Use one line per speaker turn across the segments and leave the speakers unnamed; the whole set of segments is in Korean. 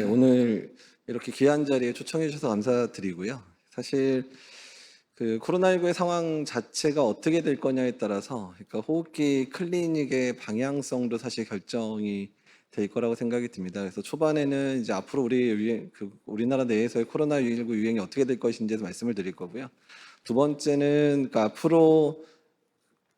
오늘 이렇게 귀한 자리에 초청해 주셔서 감사드리고요. 사실 그 코로나19의 상황 자체가 어떻게 될 거냐에 따라서 그러니까 호흡기 클리닉의 방향성도 사실 결정이 될 거라고 생각이 듭니다. 그래서 초반에는 이제 앞으로 우리나라 내에서의 코로나19 유행이 어떻게 될 것인지에서 말씀을 드릴 거고요. 두 번째는 그러니까 앞으로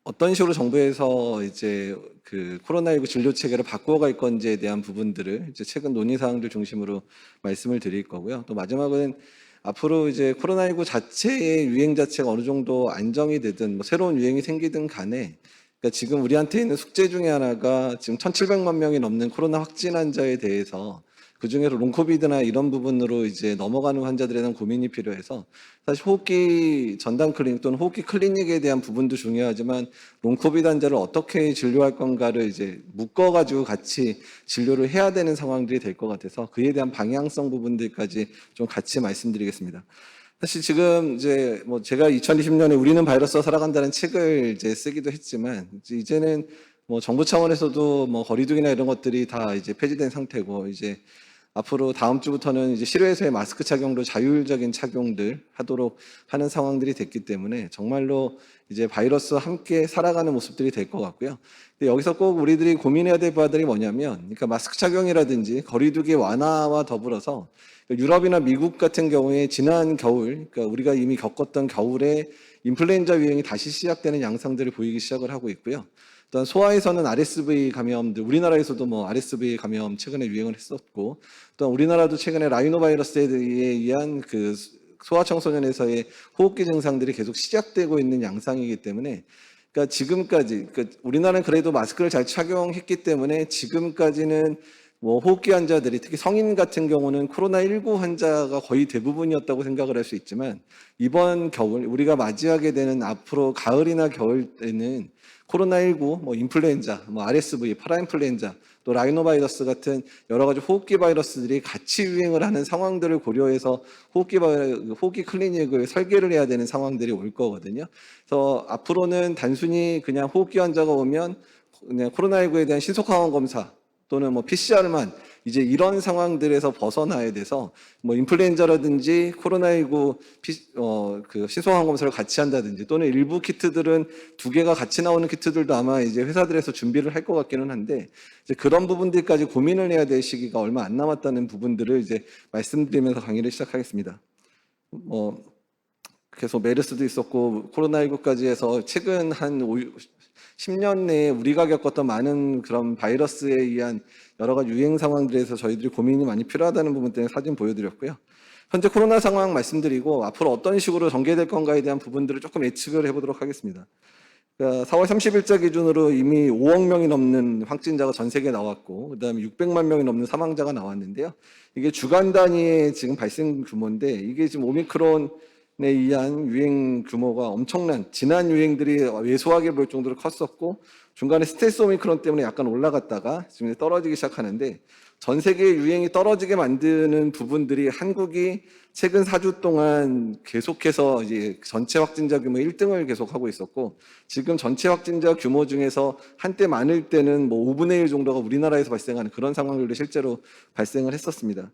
어떤 식으로 정부에서 이제 그 코로나19 진료 체계를 바꿔갈 건지에 대한 부분들을 이제 최근 논의 사항들 중심으로 말씀을 드릴 거고요. 또 마지막은 앞으로 이제 코로나19 자체의 유행 자체가 어느 정도 안정이 되든 뭐 새로운 유행이 생기든 간에 그러니까 지금 우리한테 있는 숙제 중에 하나가 지금 1,700만 명이 넘는 코로나 확진 환자에 대해서 그중에서 롱코비드나 이런 부분으로 이제 넘어가는 환자들에 대한 고민이 필요해서 사실 호흡기 전담 클리닉 또는 호흡기 클리닉에 대한 부분도 중요하지만 롱코비드 환자를 어떻게 진료할 건가를 이제 묶어가지고 같이 진료를 해야 되는 상황들이 될 것 같아서 그에 대한 방향성 부분들까지 좀 같이 말씀드리겠습니다. 사실 지금 이제 뭐 제가 2020년에 우리는 바이러스와 살아간다는 책을 이제 쓰기도 했지만 이제는 뭐 정부 차원에서도 뭐 거리두기나 이런 것들이 다 이제 폐지된 상태고 이제 앞으로 다음 주부터는 이제 실외에서의 마스크 착용도 자율적인 착용들 하도록 하는 상황들이 됐기 때문에 정말로 이제 바이러스와 함께 살아가는 모습들이 될 것 같고요. 근데 여기서 꼭 우리들이 고민해야 될 바들이 뭐냐면, 그러니까 마스크 착용이라든지 거리두기 완화와 더불어서 유럽이나 미국 같은 경우에 지난 겨울, 그러니까 우리가 이미 겪었던 겨울에 인플루엔자 유행이 다시 시작되는 양상들을 보이기 시작을 하고 있고요. 또한 소아에서는 RSV 감염들, 우리나라에서도 뭐 RSV 감염 최근에 유행을 했었고, 또한 우리나라도 최근에 라이노바이러스에 의한 그 소아청소년에서의 호흡기 증상들이 계속 시작되고 있는 양상이기 때문에, 그러니까 지금까지, 그러니까 우리나라는 그래도 마스크를 잘 착용했기 때문에 지금까지는 뭐 호흡기 환자들이 특히 성인 같은 경우는 코로나19 환자가 거의 대부분이었다고 생각을 할 수 있지만 이번 겨울 우리가 맞이하게 되는 앞으로 가을이나 겨울 때는 코로나19, 뭐 인플루엔자, 뭐 RSV, 파라인플루엔자, 또 라이노바이러스 같은 여러 가지 호흡기 바이러스들이 같이 유행을 하는 상황들을 고려해서 호흡기 클리닉을 설계를 해야 되는 상황들이 올 거거든요. 그래서 앞으로는 단순히 그냥 호흡기 환자가 오면 그냥 코로나19에 대한 신속항원 검사 또는 뭐 PCR만 이제 이런 상황들에서 벗어나야 돼서 뭐 인플루엔자라든지 코로나19 그 신속항원 검사를 같이 한다든지 또는 일부 키트들은 두 개가 같이 나오는 키트들도 아마 이제 회사들에서 준비를 할 것 같기는 한데 이제 그런 부분들까지 고민을 해야 될 시기가 얼마 안 남았다는 부분들을 이제 말씀드리면서 강의를 시작하겠습니다. 계속 메르스도 있었고 코로나19까지 해서 최근 한 10년 내에 우리가 겪었던 많은 그런 바이러스에 의한 여러 가지 유행 상황들에서 저희들이 고민이 많이 필요하다는 부분 때문에 사진 보여드렸고요. 현재 코로나 상황 말씀드리고 앞으로 어떤 식으로 전개될 건가에 대한 부분들을 조금 예측을 해보도록 하겠습니다. 그러니까 4월 30일자 기준으로 이미 5억 명이 넘는 확진자가 전 세계에 나왔고 그다음에 600만 명이 넘는 사망자가 나왔는데요. 이게 주간 단위의 지금 발생 규모인데 이게 지금 오미크론에 의한 유행 규모가 엄청난 지난 유행들이 왜소하게 보일 정도로 컸었고 중간에 스텔스 오미크론 때문에 약간 올라갔다가 지금 떨어지기 시작하는데 전 세계 유행이 떨어지게 만드는 부분들이 한국이 최근 4주 동안 계속해서 이제 전체 확진자 규모 1등을 계속하고 있었고 지금 전체 확진자 규모 중에서 한때 많을 때는 뭐 5분의 1 정도가 우리나라에서 발생하는 그런 상황들도 실제로 발생을 했었습니다.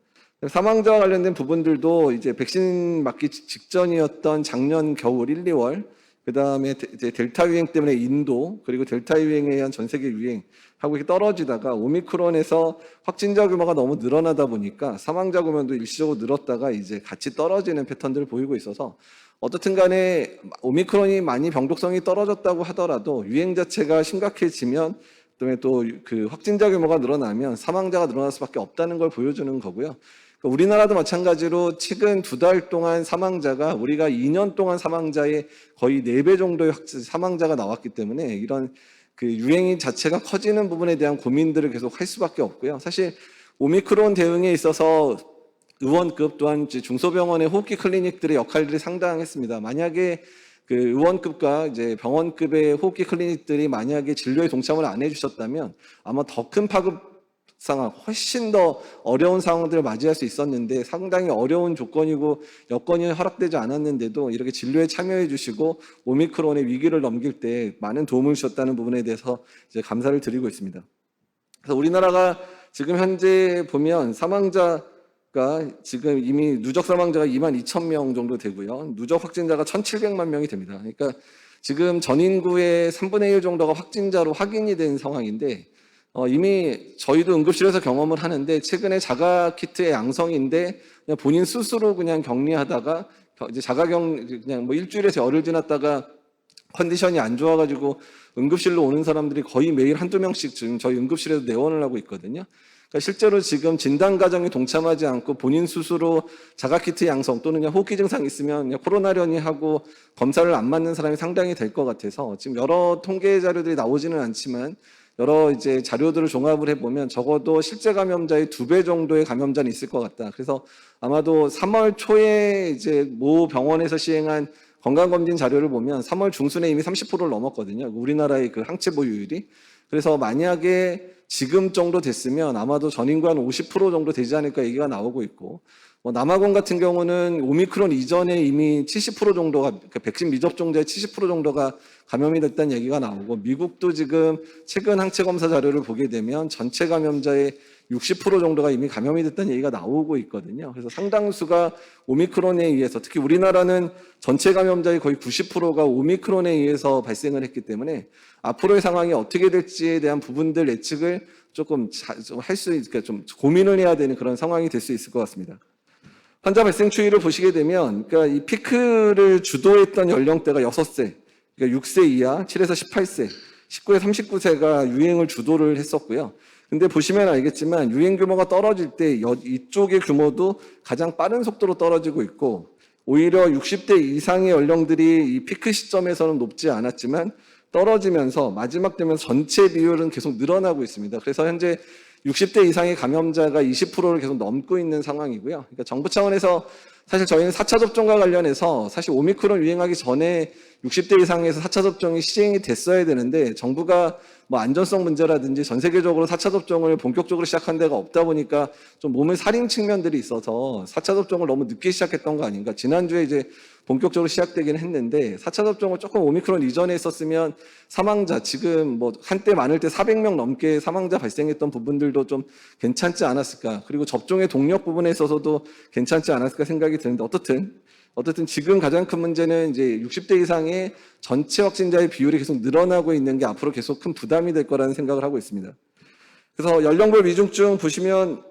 사망자와 관련된 부분들도 이제 백신 맞기 직전이었던 작년 겨울 1, 2월 그다음에 이제 델타 유행 때문에 인도 그리고 델타 유행에 의한 전 세계 유행하고 이렇게 떨어지다가 오미크론에서 확진자 규모가 너무 늘어나다 보니까 사망자 규모도 일시적으로 늘었다가 이제 같이 떨어지는 패턴들을 보이고 있어서 어떻든 간에 오미크론이 많이 병독성이 떨어졌다고 하더라도 유행 자체가 심각해지면 그다음에 또 그 확진자 규모가 늘어나면 사망자가 늘어날 수밖에 없다는 걸 보여주는 거고요. 우리나라도 마찬가지로 최근 2달 동안 사망자가 우리가 2년 동안 사망자의 거의 4배 정도의 사망자가 나왔기 때문에 이런 그 유행 자체가 커지는 부분에 대한 고민들을 계속 할 수밖에 없고요. 사실 오미크론 대응에 있어서 의원급 또한 중소병원의 호흡기 클리닉들의 역할들이 상당했습니다. 만약에 그 의원급과 이제 병원급의 호흡기 클리닉들이 만약에 진료에 동참을 안 해주셨다면 아마 더 큰 파급 상황, 훨씬 더 어려운 상황들을 맞이할 수 있었는데 상당히 어려운 조건이고 여건이 허락되지 않았는데도 이렇게 진료에 참여해 주시고 오미크론의 위기를 넘길 때 많은 도움을 주셨다는 부분에 대해서 이제 감사를 드리고 있습니다. 그래서 우리나라가 지금 현재 보면 사망자가 지금 이미 누적 사망자가 22,000명 정도 되고요. 누적 확진자가 1,700만 명이 됩니다. 그러니까 지금 전 인구의 3분의 1 정도가 확진자로 확인이 된 상황인데 이미 저희도 응급실에서 경험을 하는데 최근에 자가 키트의 양성인데 그냥 본인 스스로 그냥 격리하다가 이제 그냥 뭐 일주일에서 열흘 지났다가 컨디션이 안 좋아가지고 응급실로 오는 사람들이 거의 매일 한두 명씩 지금 저희 응급실에서 내원을 하고 있거든요. 그러니까 실제로 지금 진단 과정에 동참하지 않고 본인 스스로 자가키트 양성 또는 그냥 호흡기 증상 있으면 그냥 코로나려니 하고 검사를 안 맞는 사람이 상당히 될 것 같아서 지금 여러 통계 자료들이 나오지는 않지만 여러 이제 자료들을 종합을 해보면 적어도 실제 감염자의 2배 정도의 감염자는 있을 것 같다. 그래서 아마도 3월 초에 이제 모 병원에서 시행한 건강검진 자료를 보면 3월 중순에 이미 30%를 넘었거든요. 우리나라의 그 항체 보유율이. 그래서 만약에 지금 정도 됐으면 아마도 전 인구 한 50% 정도 되지 않을까 얘기가 나오고 있고, 남아공 같은 경우는 오미크론 이전에 이미 70% 정도가, 그러니까 백신 미접종자의 70% 정도가 감염이 됐다는 얘기가 나오고, 미국도 지금 최근 항체 검사 자료를 보게 되면 전체 감염자의 60% 정도가 이미 감염이 됐다는 얘기가 나오고 있거든요. 그래서 상당수가 오미크론에 의해서, 특히 우리나라는 전체 감염자의 거의 90%가 오미크론에 의해서 발생을 했기 때문에 앞으로의 상황이 어떻게 될지에 대한 부분들 예측을 조금 그러니까 좀 고민을 해야 되는 그런 상황이 될 수 있을 것 같습니다. 환자 발생 추이를 보시게 되면, 그러니까 이 피크를 주도했던 연령대가 6세, 그러니까 6세 이하, 7에서 18세, 19에서 39세가 유행을 주도를 했었고요. 근데 보시면 알겠지만 유행 규모가 떨어질 때 이쪽의 규모도 가장 빠른 속도로 떨어지고 있고, 오히려 60대 이상의 연령들이 이 피크 시점에서는 높지 않았지만 떨어지면서 마지막 되면 전체 비율은 계속 늘어나고 있습니다. 그래서 현재 60대 이상의 감염자가 20%를 계속 넘고 있는 상황이고요. 그러니까 정부 차원에서 사실 저희는 4차 접종과 관련해서 사실 오미크론 유행하기 전에 60대 이상에서 4차 접종이 시행이 됐어야 되는데 정부가 뭐 안전성 문제라든지 전 세계적으로 4차 접종을 본격적으로 시작한 데가 없다 보니까 좀 몸을 사린 측면들이 있어서 4차 접종을 너무 늦게 시작했던 거 아닌가. 지난주에 이제 본격적으로 시작되긴 했는데 4차 접종을 조금 오미크론 이전에 했었으면 사망자 지금 뭐 한때 많을 때 400명 넘게 사망자 발생했던 부분들도 좀 괜찮지 않았을까. 그리고 접종의 동력 부분에 있어서도 괜찮지 않았을까 생각이 드는데 어떻든 지금 가장 큰 문제는 이제 60대 이상의 전체 확진자의 비율이 계속 늘어나고 있는 게 앞으로 계속 큰 부담이 될 거라는 생각을 하고 있습니다. 그래서 연령별 위중증 보시면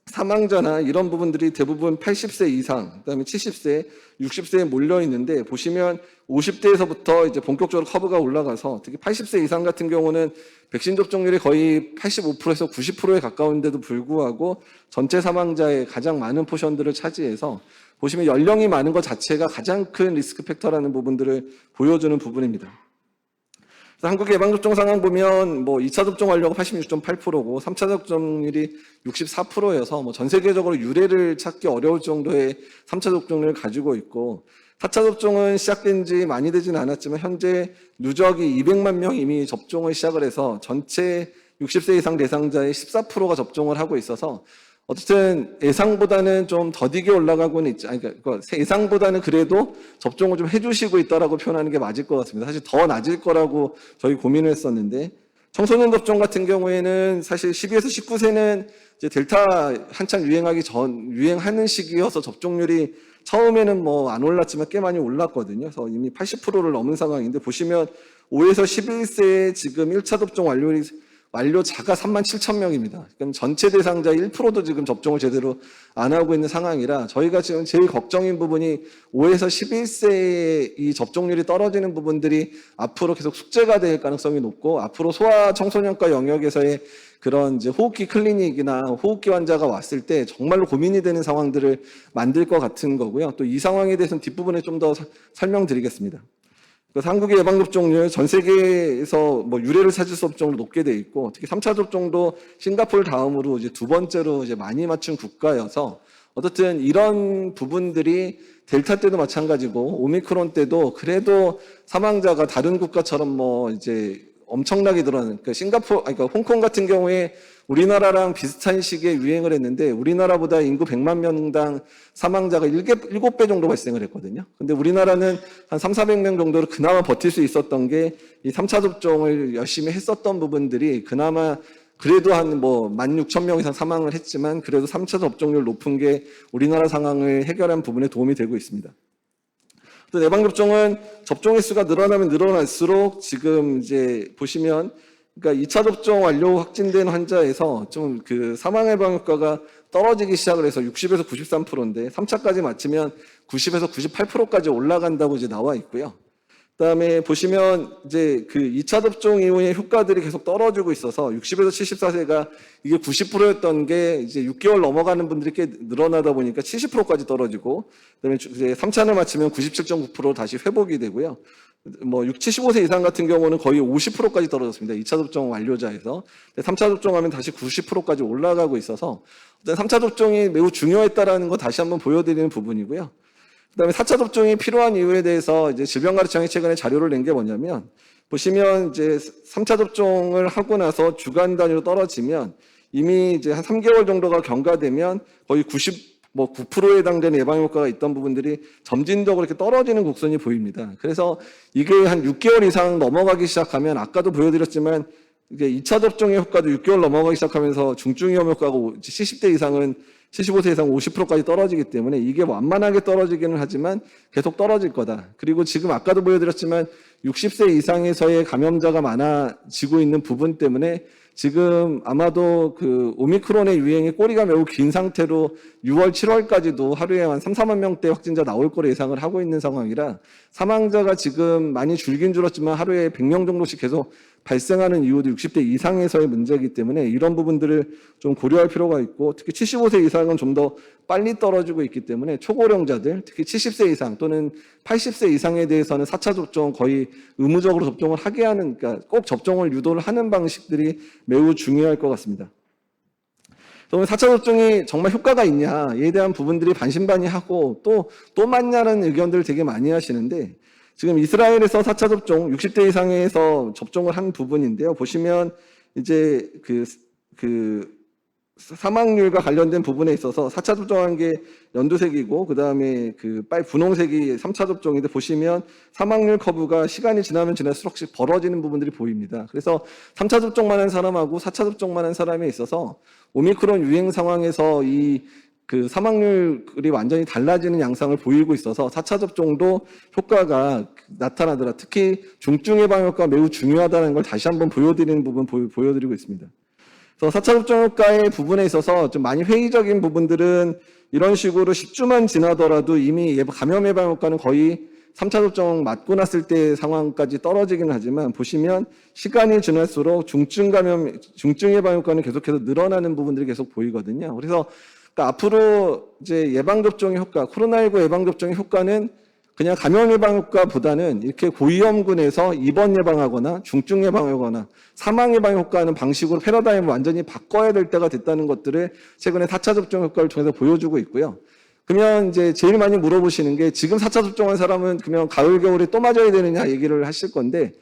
사망자나 이런 부분들이 대부분 80세 이상, 그다음에 70세, 60세에 몰려 있는데 보시면 50대에서부터 이제 본격적으로 커브가 올라가서 특히 80세 이상 같은 경우는 백신 접종률이 거의 85%에서 90%에 가까운데도 불구하고 전체 사망자의 가장 많은 포션들을 차지해서 보시면 연령이 많은 것 자체가 가장 큰 리스크 팩터라는 부분들을 보여주는 부분입니다. 한국 예방접종 상황 보면 뭐 2차 접종 완료가 86.8%고 3차 접종률이 64%여서 뭐 전 세계적으로 유례를 찾기 어려울 정도의 3차 접종률을 가지고 있고 4차 접종은 시작된 지 많이 되진 않았지만 현재 누적이 200만 명 이미 접종을 시작을 해서 전체 60세 이상 대상자의 14%가 접종을 하고 있어서 어쨌든 예상보다는 좀 더디게 올라가고는 있지, 그러니까 예상보다는 그래도 접종을 좀 해주시고 있다라고 표현하는 게 맞을 것 같습니다. 사실 더 낮을 거라고 저희 고민을 했었는데 청소년 접종 같은 경우에는 사실 12에서 19세는 이제 델타 한창 유행하는 시기여서 접종률이 처음에는 뭐 안 올랐지만 꽤 많이 올랐거든요. 그래서 이미 80%를 넘은 상황인데 보시면 5에서 11세에 지금 1차 접종 완료자가 37,000명입니다. 그럼 전체 대상자 1%도 지금 접종을 제대로 안 하고 있는 상황이라 저희가 지금 제일 걱정인 부분이 5에서 11세의 이 접종률이 떨어지는 부분들이 앞으로 계속 숙제가 될 가능성이 높고 앞으로 소아 청소년과 영역에서의 그런 이제 호흡기 클리닉이나 호흡기 환자가 왔을 때 정말로 고민이 되는 상황들을 만들 것 같은 거고요. 또 이 상황에 대해서는 뒷부분에 좀 더 설명드리겠습니다. 한국의 예방접종률 전 세계에서 뭐 유례를 찾을 수 없을 정도로 높게 돼 있고 특히 3차 접종도 싱가포르 다음으로 이제 두 번째로 이제 많이 맞춘 국가여서 어쨌든 이런 부분들이 델타 때도 마찬가지고 오미크론 때도 그래도 사망자가 다른 국가처럼 뭐 이제 엄청나게 늘어나는 그러니까 홍콩 같은 경우에 우리나라랑 비슷한 시기에 유행을 했는데 우리나라보다 인구 100만 명당 사망자가 7배 정도 발생을 했거든요. 근데 우리나라는 한 300~400명 정도로 그나마 버틸 수 있었던 게 이 3차 접종을 열심히 했었던 부분들이 그나마 그래도 한 뭐 16,000명 이상 사망을 했지만 그래도 3차 접종률 높은 게 우리나라 상황을 해결한 부분에 도움이 되고 있습니다. 또 예방접종은 접종 횟수가 늘어나면 늘어날수록 지금 이제 보시면 그러니까 2차 접종 완료 확진된 환자에서 좀 그 사망 예방 효과가 떨어지기 시작을 해서 60에서 93%인데 3차까지 맞추면 90에서 98%까지 올라간다고 이제 나와 있고요. 그다음에 보시면 이제 그 2차 접종 이후에 효과들이 계속 떨어지고 있어서 60에서 74세가 이게 90%였던 게 이제 6개월 넘어가는 분들이 꽤 늘어나다 보니까 70%까지 떨어지고 그다음에 이제 3차를 맞추면 97.9% 다시 회복이 되고요. 뭐 75세 이상 같은 경우는 거의 50%까지 떨어졌습니다. 2차 접종 완료자에서. 3차 접종하면 다시 90%까지 올라가고 있어서 3차 접종이 매우 중요했다라는 거 다시 한번 보여드리는 부분이고요. 그다음에 4차 접종이 필요한 이유에 대해서 이제 질병관리청이 최근에 자료를 낸 게 뭐냐면 보시면 이제 3차 접종을 하고 나서 주간 단위로 떨어지면 이미 이제 한 3개월 정도가 경과되면 거의 9%에 해당되는 예방 효과가 있던 부분들이 점진적으로 이렇게 떨어지는 곡선이 보입니다. 그래서 이게 한 6개월 이상 넘어가기 시작하면 아까도 보여드렸지만 이게 2차 접종의 효과도 6개월 넘어가기 시작하면서 중증 위험 효과가 70대 이상은 75세 이상 50%까지 떨어지기 때문에 이게 완만하게 떨어지기는 하지만 계속 떨어질 거다. 그리고 지금 아까도 보여드렸지만 60세 이상에서의 감염자가 많아지고 있는 부분 때문에 지금 아마도 그 오미크론의 유행의 꼬리가 매우 긴 상태로 6월, 7월까지도 하루에 한 3, 4만 명대 확진자 나올 거로 예상을 하고 있는 상황이라 사망자가 지금 많이 줄긴 줄었지만 하루에 100명 정도씩 계속 발생하는 이유도 60대 이상에서의 문제이기 때문에 이런 부분들을 좀 고려할 필요가 있고 특히 75세 이상은 좀 더 빨리 떨어지고 있기 때문에 초고령자들 특히 70세 이상 또는 80세 이상에 대해서는 4차 접종 거의 의무적으로 접종을 하게 하는 그러니까 꼭 접종을 유도를 하는 방식들이 매우 중요할 것 같습니다. 그러면 4차 접종이 정말 효과가 있냐에 대한 부분들이 반신반의하고 또 맞냐는 의견들을 되게 많이 하시는데 지금 이스라엘에서 4차 접종 60대 이상에서 접종을 한 부분인데요. 보시면 이제 그 사망률과 관련된 부분에 있어서 4차 접종한 게 연두색이고 그다음에 그 분홍색이 3차 접종인데 보시면 사망률 커브가 시간이 지나면 지날수록씩 벌어지는 부분들이 보입니다. 그래서 3차 접종만 한 사람하고 4차 접종만 한 사람에 있어서 오미크론 유행 상황에서 그 사망률이 완전히 달라지는 양상을 보이고 있어서 4차 접종도 효과가 나타나더라. 특히 중증 예방 효과가 매우 중요하다는 걸 다시 한번 보여드리는 부분 보여드리고 있습니다. 그래서 4차 접종 효과의 부분에 있어서 좀 많이 회의적인 부분들은 이런 식으로 10주만 지나더라도 이미 감염 예방 효과는 거의 3차 접종 맞고 났을 때 상황까지 떨어지기는 하지만 보시면 시간이 지날수록 중증 예방 효과는 계속해서 늘어나는 부분들이 계속 보이거든요. 그래서 그러니까 앞으로 이제 예방접종의 효과, 코로나19 예방접종의 효과는 그냥 감염 예방 효과보다는 이렇게 고위험군에서 입원 예방하거나 중증 예방하거나 사망 예방 효과하는 방식으로 패러다임을 완전히 바꿔야 될 때가 됐다는 것들을 최근에 4차 접종 효과를 통해서 보여주고 있고요. 그러면 이제 제일 많이 물어보시는 게 지금 4차 접종한 사람은 그러면 가을, 겨울에 또 맞아야 되느냐 얘기를 하실 건데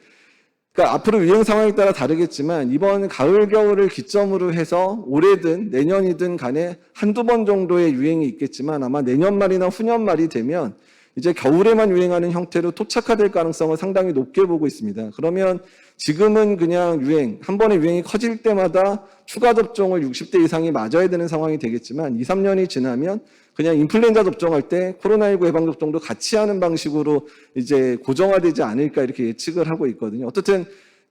그러니까 앞으로 유행 상황에 따라 다르겠지만 이번 가을, 겨울을 기점으로 해서 올해든 내년이든 간에 한두 번 정도의 유행이 있겠지만 아마 내년 말이나 후년 말이 되면 이제 겨울에만 유행하는 형태로 토착화될 가능성을 상당히 높게 보고 있습니다. 그러면 지금은 그냥 한 번의 유행이 커질 때마다 추가 접종을 60대 이상이 맞아야 되는 상황이 되겠지만 2, 3년이 지나면 그냥 인플루엔자 접종할 때 코로나19 예방접종도 같이 하는 방식으로 이제 고정화되지 않을까 이렇게 예측을 하고 있거든요. 어쨌든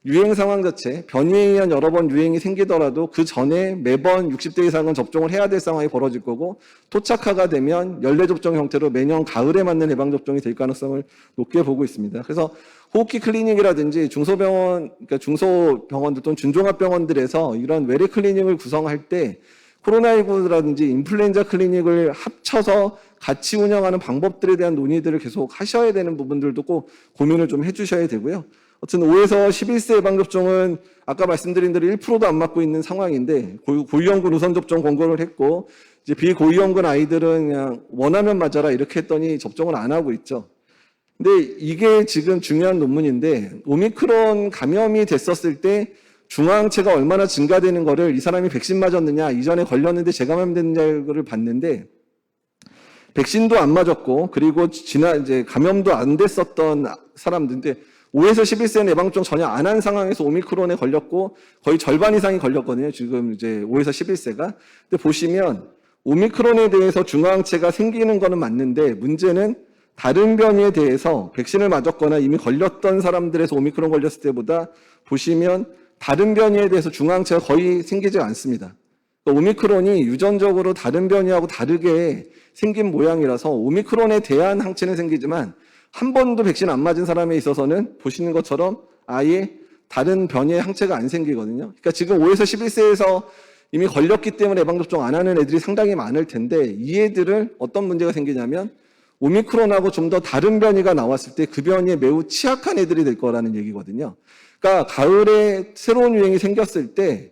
유행 상황 자체, 변이에 의한 여러 번 유행이 생기더라도 그 전에 매번 60대 이상은 접종을 해야 될 상황이 벌어질 거고 토착화가 되면 연례 접종 형태로 매년 가을에 맞는 예방접종이 될 가능성을 높게 보고 있습니다. 그래서 호흡기 클리닉이라든지 그러니까 중소병원들 또는 준종합병원들에서 이런 외래 클리닉을 구성할 때 코로나19라든지 인플루엔자 클리닉을 합쳐서 같이 운영하는 방법들에 대한 논의들을 계속 하셔야 되는 부분들도 꼭 고민을 좀 해주셔야 되고요. 어쨌든 5에서 11세 예방접종은 아까 말씀드린 대로 1%도 안 맞고 있는 상황인데 고위험군 우선 접종 권고를 했고 이제 비고위험군 아이들은 그냥 원하면 맞아라 이렇게 했더니 접종을 안 하고 있죠. 근데 이게 지금 중요한 논문인데 오미크론 감염이 됐었을 때 중화항체가 얼마나 증가되는 거를 이 사람이 백신 맞았느냐 이전에 걸렸는데 재감염됐느냐를 봤는데 백신도 안 맞았고 그리고 이제 감염도 안 됐었던 사람들인데 5에서 11세는 예방접종 전혀 안 한 상황에서 오미크론에 걸렸고 거의 절반 이상이 걸렸거든요. 지금 이제 5에서 11세가. 근데 보시면 오미크론에 대해서 중화항체가 생기는 거는 맞는데 문제는 다른 변이에 대해서 백신을 맞았거나 이미 걸렸던 사람들에서 오미크론 걸렸을 때보다 보시면 다른 변이에 대해서 중화항체가 거의 생기지 않습니다. 그러니까 오미크론이 유전적으로 다른 변이하고 다르게 생긴 모양이라서 오미크론에 대한 항체는 생기지만 한 번도 백신 안 맞은 사람에 있어서는 보시는 것처럼 아예 다른 변이의 항체가 안 생기거든요. 그러니까 지금 5에서 11세에서 이미 걸렸기 때문에 예방접종 안 하는 애들이 상당히 많을 텐데 이 애들을 어떤 문제가 생기냐면 오미크론하고 좀 더 다른 변이가 나왔을 때 그 변이에 매우 취약한 애들이 될 거라는 얘기거든요. 그러니까 가을에 새로운 유행이 생겼을 때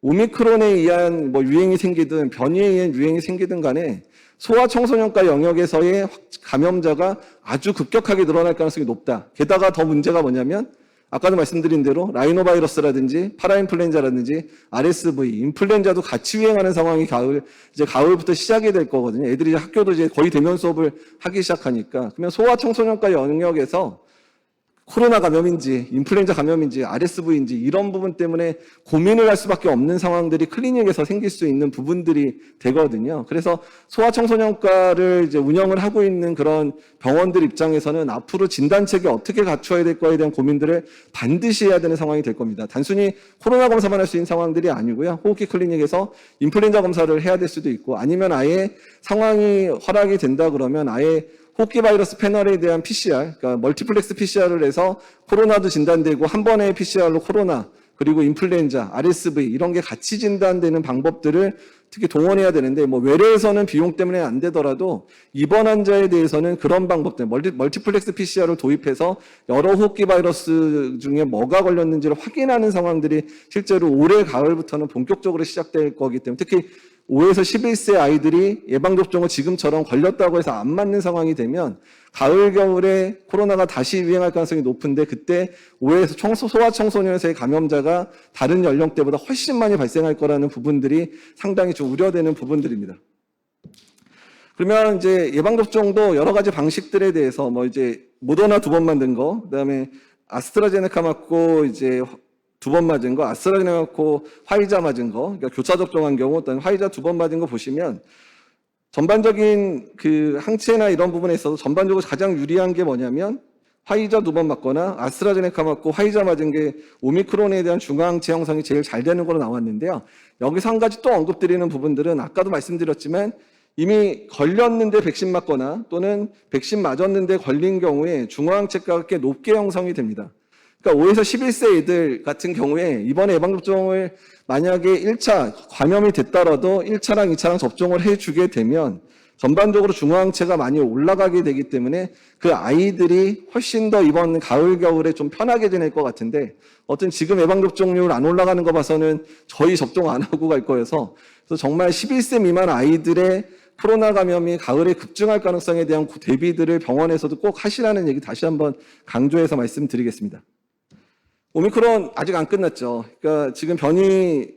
오미크론에 의한 뭐 유행이 생기든 변이에 의한 유행이 생기든 간에 소아청소년과 영역에서의 감염자가 아주 급격하게 늘어날 가능성이 높다. 게다가 더 문제가 뭐냐면 아까도 말씀드린 대로 라이노바이러스라든지 파라인플루엔자라든지 RSV, 인플루엔자도 같이 유행하는 상황이 이제 가을부터 시작이 될 거거든요. 애들이 학교도 이제 거의 대면 수업을 하기 시작하니까. 그러면 소아청소년과 영역에서 코로나 감염인지 인플루엔자 감염인지 RSV인지 이런 부분 때문에 고민을 할 수밖에 없는 상황들이 클리닉에서 생길 수 있는 부분들이 되거든요. 그래서 소아청소년과를 이제 운영을 하고 있는 그런 병원들 입장에서는 앞으로 진단체계 어떻게 갖춰야 될 거에 대한 고민들을 반드시 해야 되는 상황이 될 겁니다. 단순히 코로나 검사만 할 수 있는 상황들이 아니고요. 호흡기 클리닉에서 인플루엔자 검사를 해야 될 수도 있고 아니면 아예 상황이 허락이 된다 그러면 아예 호흡기 바이러스 패널에 대한 PCR, 그러니까 멀티플렉스 PCR을 해서 코로나도 진단되고 한 번의 PCR로 코로나, 그리고 인플루엔자, RSV 이런 게 같이 진단되는 방법들을 특히 동원해야 되는데 뭐 외래에서는 비용 때문에 안 되더라도 입원 환자에 대해서는 그런 방법들, 멀티플렉스 PCR을 도입해서 여러 호흡기 바이러스 중에 뭐가 걸렸는지를 확인하는 상황들이 실제로 올해 가을부터는 본격적으로 시작될 거기 때문에 특히 5에서 11세 아이들이 예방접종을 지금처럼 걸렸다고 해서 안 맞는 상황이 되면 가을, 겨울에 코로나가 다시 유행할 가능성이 높은데 그때 5에서 소아청소년에서의 감염자가 다른 연령대보다 훨씬 많이 발생할 거라는 부분들이 상당히 좀 우려되는 부분들입니다. 그러면 이제 예방접종도 여러 가지 방식들에 대해서 뭐 이제 모더나 2번 맞은 거, 그다음에 아스트라제네카 맞고 이제 2번 맞은 거, 아스트라제네카 맞고 화이자 맞은 거, 그러니까 교차 접종한 경우, 또 화이자 2번 맞은 거 보시면 전반적인 그 항체나 이런 부분에 있어서 전반적으로 가장 유리한 게 뭐냐면 화이자 2번 맞거나 아스트라제네카 맞고 화이자 맞은 게 오미크론에 대한 중화항체 형성이 제일 잘 되는 걸로 나왔는데요. 여기서 한 가지 또 언급드리는 부분들은 아까도 말씀드렸지만 이미 걸렸는데 백신 맞거나 또는 백신 맞았는데 걸린 경우에 중화항체가 꽤 높게 형성이 됩니다. 그러니까 5에서 11세 애들 같은 경우에 이번에 예방접종을 만약에 1차 감염이 됐더라도 1차랑 2차랑 접종을 해주게 되면 전반적으로 중화항체가 많이 올라가게 되기 때문에 그 아이들이 훨씬 더 이번 가을, 겨울에 좀 편하게 지낼 것 같은데 어떤 지금 예방접종률 안 올라가는 거 봐서는 저희 접종 안 하고 갈 거여서 그래서 정말 11세 미만 아이들의 코로나 감염이 가을에 급증할 가능성에 대한 대비들을 병원에서도 꼭 하시라는 얘기 다시 한번 강조해서 말씀드리겠습니다. 오미크론 아직 안 끝났죠. 그러니까 지금 그러니까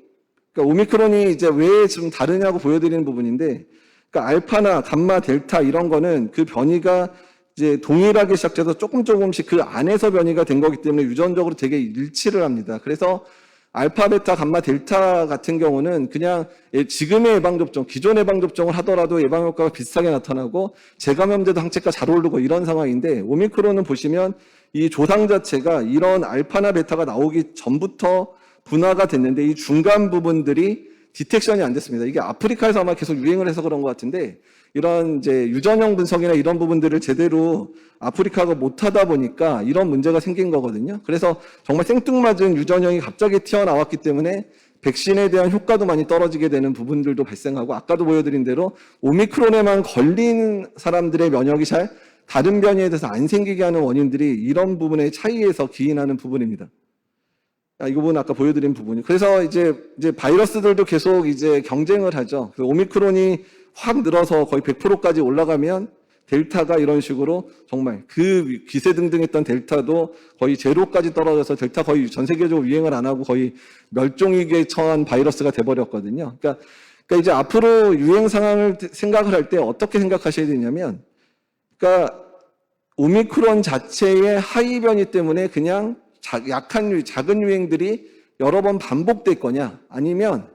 오미크론이 이제 왜 좀 다르냐고 보여드리는 부분인데, 그러니까 알파나 감마, 델타 이런 거는 그 변이가 이제 동일하게 시작돼서 조금씩 그 안에서 변이가 된 거기 때문에 유전적으로 되게 일치를 합니다. 그래서 알파, 베타, 감마, 델타 같은 경우는 그냥 지금의 예방접종, 기존 예방접종을 하더라도 예방효과가 비슷하게 나타나고 재감염돼도 항체가 잘 오르고 이런 상황인데 오미크론은 보시면 이 조상 자체가 이런 알파나 베타가 나오기 전부터 분화가 됐는데 이 중간 부분들이 디텍션이 안 됐습니다. 이게 아프리카에서 아마 계속 유행을 해서 그런 것 같은데 이런 이제 유전형 분석이나 이런 부분들을 제대로 아프리카가 못하다 보니까 이런 문제가 생긴 거거든요. 그래서 정말 생뚱맞은 유전형이 갑자기 튀어나왔기 때문에 백신에 대한 효과도 많이 떨어지게 되는 부분들도 발생하고 아까도 보여드린 대로 오미크론에만 걸린 사람들의 면역이 잘 다른 변이에 대해서 안 생기게 하는 원인들이 이런 부분의 차이에서 기인하는 부분입니다. 이 부분 아까 보여드린 부분이. 그래서 이제 바이러스들도 계속 이제 경쟁을 하죠. 오미크론이 확 늘어서 거의 100%까지 올라가면 델타가 이런 식으로 정말 그 기세등등했던 델타도 거의 제로까지 떨어져서 델타 거의 전 세계적으로 유행을 안 하고 거의 멸종위기에 처한 바이러스가 돼버렸거든요. 그러니까 이제 앞으로 유행 상황을 생각을 할 때 어떻게 생각하셔야 되냐면, 그러니까 오미크론 자체의 하이 변이 때문에 그냥 작은 유행들이 여러 번 반복될 거냐, 아니면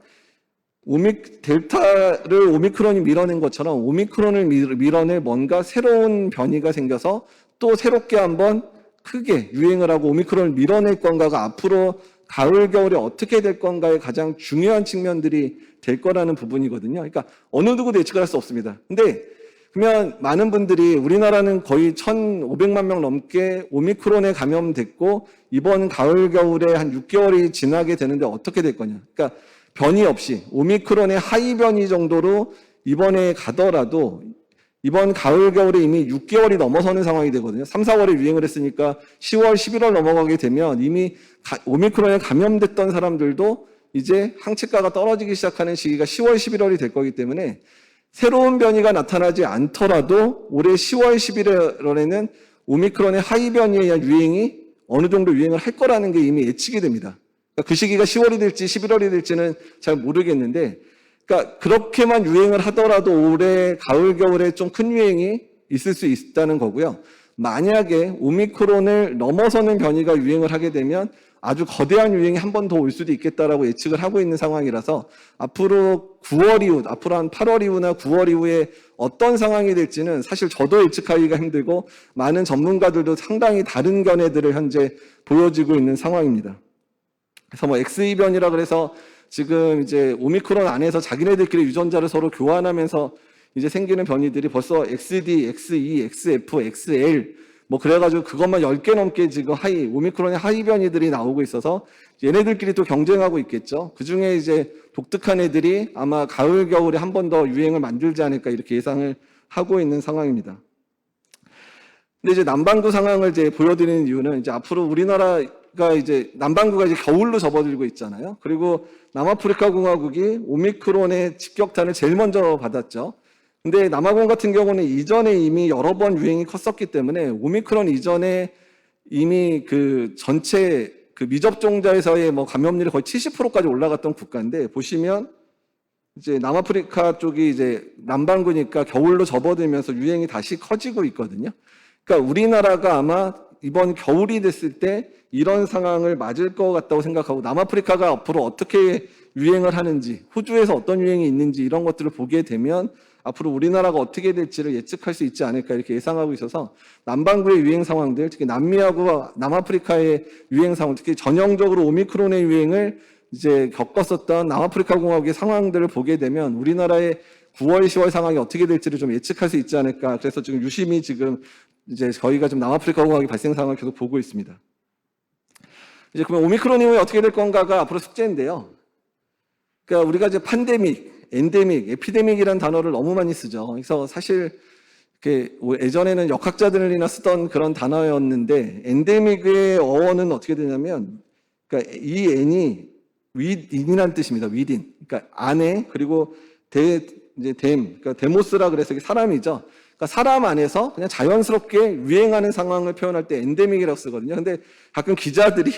델타를 오미크론이 밀어낸 것처럼 오미크론을 밀어낼 뭔가 새로운 변이가 생겨서 또 새롭게 한번 크게 유행을 하고 오미크론을 밀어낼 건가가 앞으로 가을, 겨울에 어떻게 될 건가의 가장 중요한 측면들이 될 거라는 부분이거든요. 그러니까 어느 누구도 예측을 할 수 없습니다. 근데 그러면 많은 분들이 우리나라는 거의 1,500만 명 넘게 오미크론에 감염됐고 이번 가을, 겨울에 한 6개월이 지나게 되는데 어떻게 될 거냐. 그러니까 변이 없이 오미크론의 하이 변이 정도로 이번에 가더라도 이번 가을, 겨울에 이미 6개월이 넘어서는 상황이 되거든요. 3, 4월에 유행을 했으니까 10월, 11월 넘어가게 되면 이미 오미크론에 감염됐던 사람들도 이제 항체가가 떨어지기 시작하는 시기가 10월, 11월이 될 거기 때문에 새로운 변이가 나타나지 않더라도 올해 10월, 11월에는 오미크론의 하이 변이에 의한 유행이 어느 정도 유행을 할 거라는 게 이미 예측이 됩니다. 그러니까 그 시기가 10월이 될지 11월이 될지는 잘 모르겠는데, 그러니까 그렇게만 유행을 하더라도 올해 가을, 겨울에 좀 큰 유행이 있을 수 있다는 거고요. 만약에 오미크론을 넘어서는 변이가 유행을 하게 되면 아주 거대한 유행이 한 번 더 올 수도 있겠다라고 예측을 하고 있는 상황이라서 앞으로 9월 이후, 앞으로 한 8월 이후나 9월 이후에 어떤 상황이 될지는 사실 저도 예측하기가 힘들고 많은 전문가들도 상당히 다른 견해들을 현재 보여지고 있는 상황입니다. 그래서 뭐 XE 변이라 그래서 지금 이제 오미크론 안에서 자기네들끼리 유전자를 서로 교환하면서 이제 생기는 변이들이 벌써 XD, XE, XF, XL 뭐 그래가지고 그것만 10개 넘게 지금 오미크론의 하이 변이들이 나오고 있어서 얘네들끼리 또 경쟁하고 있겠죠. 그 중에 이제 독특한 애들이 아마 가을, 겨울에 한 번 더 유행을 만들지 않을까 이렇게 예상을 하고 있는 상황입니다. 근데 이제 남반구 상황을 이제 보여드리는 이유는 이제 앞으로 우리나라가 이제 남반구가 이제 겨울로 접어들고 있잖아요. 그리고 남아프리카 공화국이 오미크론의 직격탄을 제일 먼저 받았죠. 근데 남아공 같은 경우는 이전에 이미 여러 번 유행이 컸었기 때문에 오미크론 이전에 이미 그 전체 그 미접종자에서의 뭐 감염률이 거의 70%까지 올라갔던 국가인데 보시면 이제 남아프리카 쪽이 이제 남반구니까 겨울로 접어들면서 유행이 다시 커지고 있거든요. 그러니까 우리나라가 아마 이번 겨울이 됐을 때 이런 상황을 맞을 것 같다고 생각하고 남아프리카가 앞으로 어떻게 유행을 하는지, 호주에서 어떤 유행이 있는지 이런 것들을 보게 되면 앞으로 우리나라가 어떻게 될지를 예측할 수 있지 않을까 이렇게 예상하고 있어서 남반구의 유행 상황들, 특히 남미하고 남아프리카의 유행 상황, 특히 전형적으로 오미크론의 유행을 이제 겪었었던 남아프리카 공화국의 상황들을 보게 되면 우리나라의 9월, 10월 상황이 어떻게 될지를 좀 예측할 수 있지 않을까. 그래서 지금 유심히 지금 이제 저희가 좀 남아프리카 공화국의 발생 상황을 계속 보고 있습니다. 이제 그러면 오미크론 이후에 어떻게 될 건가가 앞으로 숙제인데요. 그러니까 우리가 이제 팬데믹, 엔데믹, 에피데믹이라는 단어를 너무 많이 쓰죠. 그래서 사실 예전에는 역학자들이나 쓰던 그런 단어였는데 엔데믹의 어원은 어떻게 되냐면, 그러니까 이 N이 within이라는 뜻입니다. within. 그러니까 안에, 그리고 그러니까 데모스라 그래서 이게 사람이죠. 그러니까 사람 안에서 그냥 자연스럽게 유행하는 상황을 표현할 때 엔데믹이라고 쓰거든요. 근데 가끔 기자들이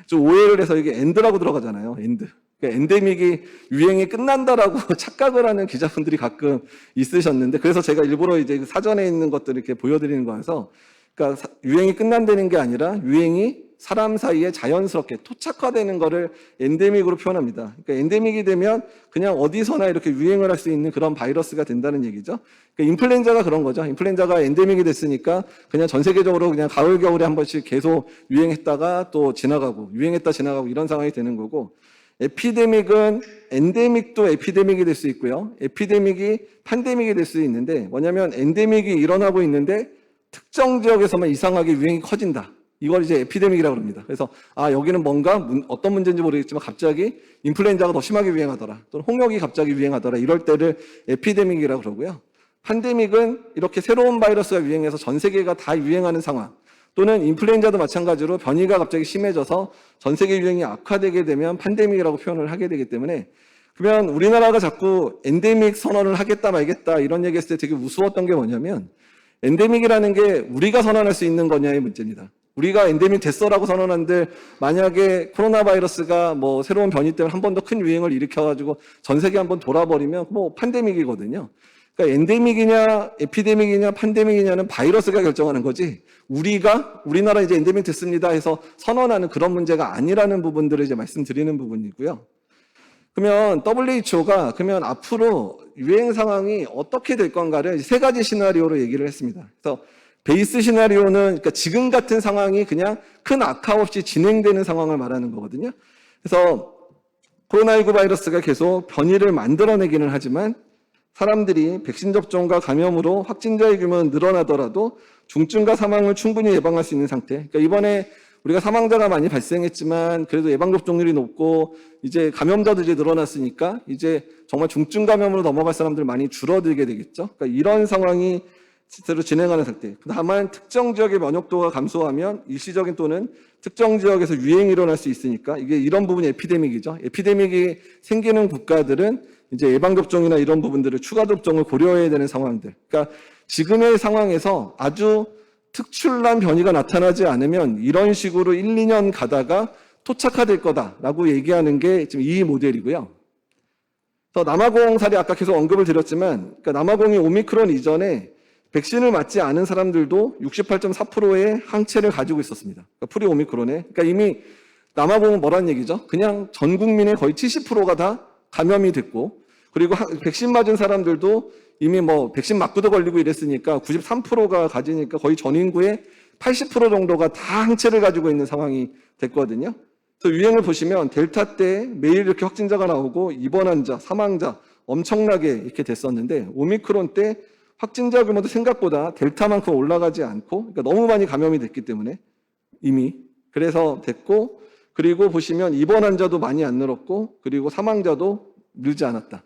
좀 오해를 해서 이게 엔드라고 들어가잖아요. 엔드. 그러니까 엔데믹이 유행이 끝난다라고 착각을 하는 기자분들이 가끔 있으셨는데, 그래서 제가 일부러 이제 사전에 있는 것들을 이렇게 보여드리는 거여서, 그러니까 유행이 끝난다는 게 아니라 유행이 사람 사이에 자연스럽게 토착화되는 거를 엔데믹으로 표현합니다. 그러니까 엔데믹이 되면 그냥 어디서나 이렇게 유행을 할 수 있는 그런 바이러스가 된다는 얘기죠. 그러니까 인플루엔자가 그런 거죠. 인플루엔자가 엔데믹이 됐으니까 그냥 전 세계적으로 그냥 가을, 겨울에 한 번씩 계속 유행했다가 또 지나가고, 유행했다 지나가고 이런 상황이 되는 거고, 에피데믹은 엔데믹도 에피데믹이 될 수 있고요. 에피데믹이 팬데믹이 될 수 있는데, 뭐냐면 엔데믹이 일어나고 있는데 특정 지역에서만 이상하게 유행이 커진다. 이걸 이제 에피데믹이라고 합니다. 그래서 여기는 뭔가 어떤 문제인지 모르겠지만 갑자기 인플루엔자가 더 심하게 유행하더라, 또는 홍역이 갑자기 유행하더라, 이럴 때를 에피데믹이라고 그러고요. 팬데믹은 이렇게 새로운 바이러스가 유행해서 전 세계가 다 유행하는 상황, 또는 인플루엔자도 마찬가지로 변이가 갑자기 심해져서 전 세계 유행이 악화되게 되면 팬데믹이라고 표현을 하게 되기 때문에, 그러면 우리나라가 자꾸 엔데믹 선언을 하겠다 말겠다 이런 얘기했을 때 되게 우스웠던 게 뭐냐면, 엔데믹이라는 게 우리가 선언할 수 있는 거냐의 문제입니다. 우리가 엔데믹 됐어라고 선언한데 만약에 코로나 바이러스가 뭐 새로운 변이 때문에 한 번 더 큰 유행을 일으켜가지고 전 세계 한번 돌아버리면 뭐 팬데믹이거든요. 그러니까 엔데믹이냐, 에피데믹이냐, 팬데믹이냐는 바이러스가 결정하는 거지, 우리나라 이제 엔데믹 됐습니다 해서 선언하는 그런 문제가 아니라는 부분들을 이제 말씀드리는 부분이고요. 그러면 WHO가 그러면 앞으로 유행 상황이 어떻게 될 건가를 세 가지 시나리오로 얘기를 했습니다. 그래서 베이스 시나리오는 그러니까 지금 같은 상황이 그냥 큰 악화 없이 진행되는 상황을 말하는 거거든요. 그래서 코로나19 바이러스가 계속 변이를 만들어내기는 하지만 사람들이 백신 접종과 감염으로 확진자의 규모는 늘어나더라도 중증과 사망을 충분히 예방할 수 있는 상태. 그러니까 이번에 우리가 사망자가 많이 발생했지만 그래도 예방 접종률이 높고 이제 감염자도 이제 늘어났으니까 이제 정말 중증 감염으로 넘어갈 사람들 많이 줄어들게 되겠죠. 그러니까 이런 상황이 실제로 진행하는 상태. 다만 특정 지역의 면역도가 감소하면 일시적인 또는 특정 지역에서 유행이 일어날 수 있으니까 이게 이런 부분이 에피데믹이죠. 에피데믹이 생기는 국가들은 이제 예방 접종이나 이런 부분들을 추가 접종을 고려해야 되는 상황들. 그러니까 지금의 상황에서 아주 특출난 변이가 나타나지 않으면 이런 식으로 1, 2년 가다가 토착화될 거다라고 얘기하는 게 지금 이 모델이고요. 그래서 남아공 사례 아까 계속 언급을 드렸지만, 그러니까 남아공이 오미크론 이전에 백신을 맞지 않은 사람들도 68.4%의 항체를 가지고 있었습니다. 그러니까 프리 오미크론에. 그러니까 이미 남아공은 뭐란 얘기죠? 그냥 전 국민의 거의 70%가 다 감염이 됐고, 그리고 백신 맞은 사람들도 이미 뭐 백신 맞고도 걸리고 이랬으니까 93%가 가지니까 거의 전 인구의 80% 정도가 다 항체를 가지고 있는 상황이 됐거든요. 그래서 유행을 보시면 델타 때 매일 이렇게 확진자가 나오고 입원 환자, 사망자 엄청나게 이렇게 됐었는데 오미크론 때 확진자 규모도 생각보다 델타만큼 올라가지 않고, 그러니까 너무 많이 감염이 됐기 때문에 이미 그래서 됐고, 그리고 보시면 입원 환자도 많이 안 늘었고, 그리고 사망자도 늘지 않았다.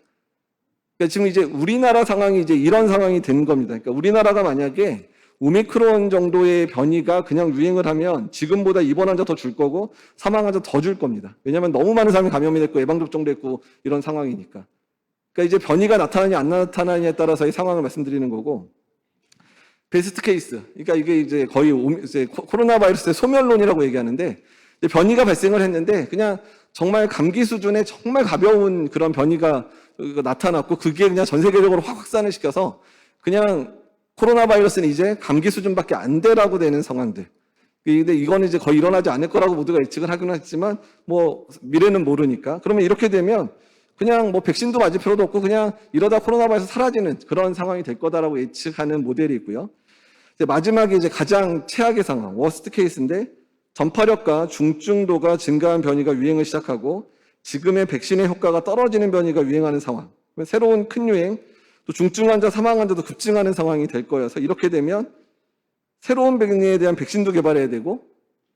그러니까 지금 이제 우리나라 상황이 이제 이런 상황이 된 겁니다. 그러니까 우리나라가 만약에 오미크론 정도의 변이가 그냥 유행을 하면 지금보다 입원 환자 더 줄 거고 사망 환자 더 줄 겁니다. 왜냐하면 너무 많은 사람이 감염이 됐고 예방접종도 했고 이런 상황이니까. 그러니까 이제 변이가 나타나냐 안 나타나냐에 따라서 이 상황을 말씀드리는 거고, 베스트 케이스. 그러니까 이게 이제 거의 이제 코로나 바이러스의 소멸론이라고 얘기하는데, 변이가 발생을 했는데 그냥 정말 감기 수준의 정말 가벼운 그런 변이가 나타났고 그게 그냥 전 세계적으로 확 확산을 시켜서 그냥 코로나 바이러스는 이제 감기 수준밖에 안 되라고 되는 상황들. 근데 이거는 이제 거의 일어나지 않을 거라고 모두가 예측을 하긴 했지만 뭐 미래는 모르니까. 그러면 이렇게 되면 그냥 뭐 백신도 맞을 필요도 없고 그냥 이러다 코로나 바이러스 사라지는 그런 상황이 될 거다라고 예측하는 모델이 있고요. 이제 마지막에 이제 가장 최악의 상황, 워스트 케이스인데 전파력과 중증도가 증가한 변이가 유행을 시작하고 지금의 백신의 효과가 떨어지는 변이가 유행하는 상황. 새로운 큰 유행, 또 중증 환자, 사망 환자도 급증하는 상황이 될 거여서 이렇게 되면 새로운 변이에 대한 백신도 개발해야 되고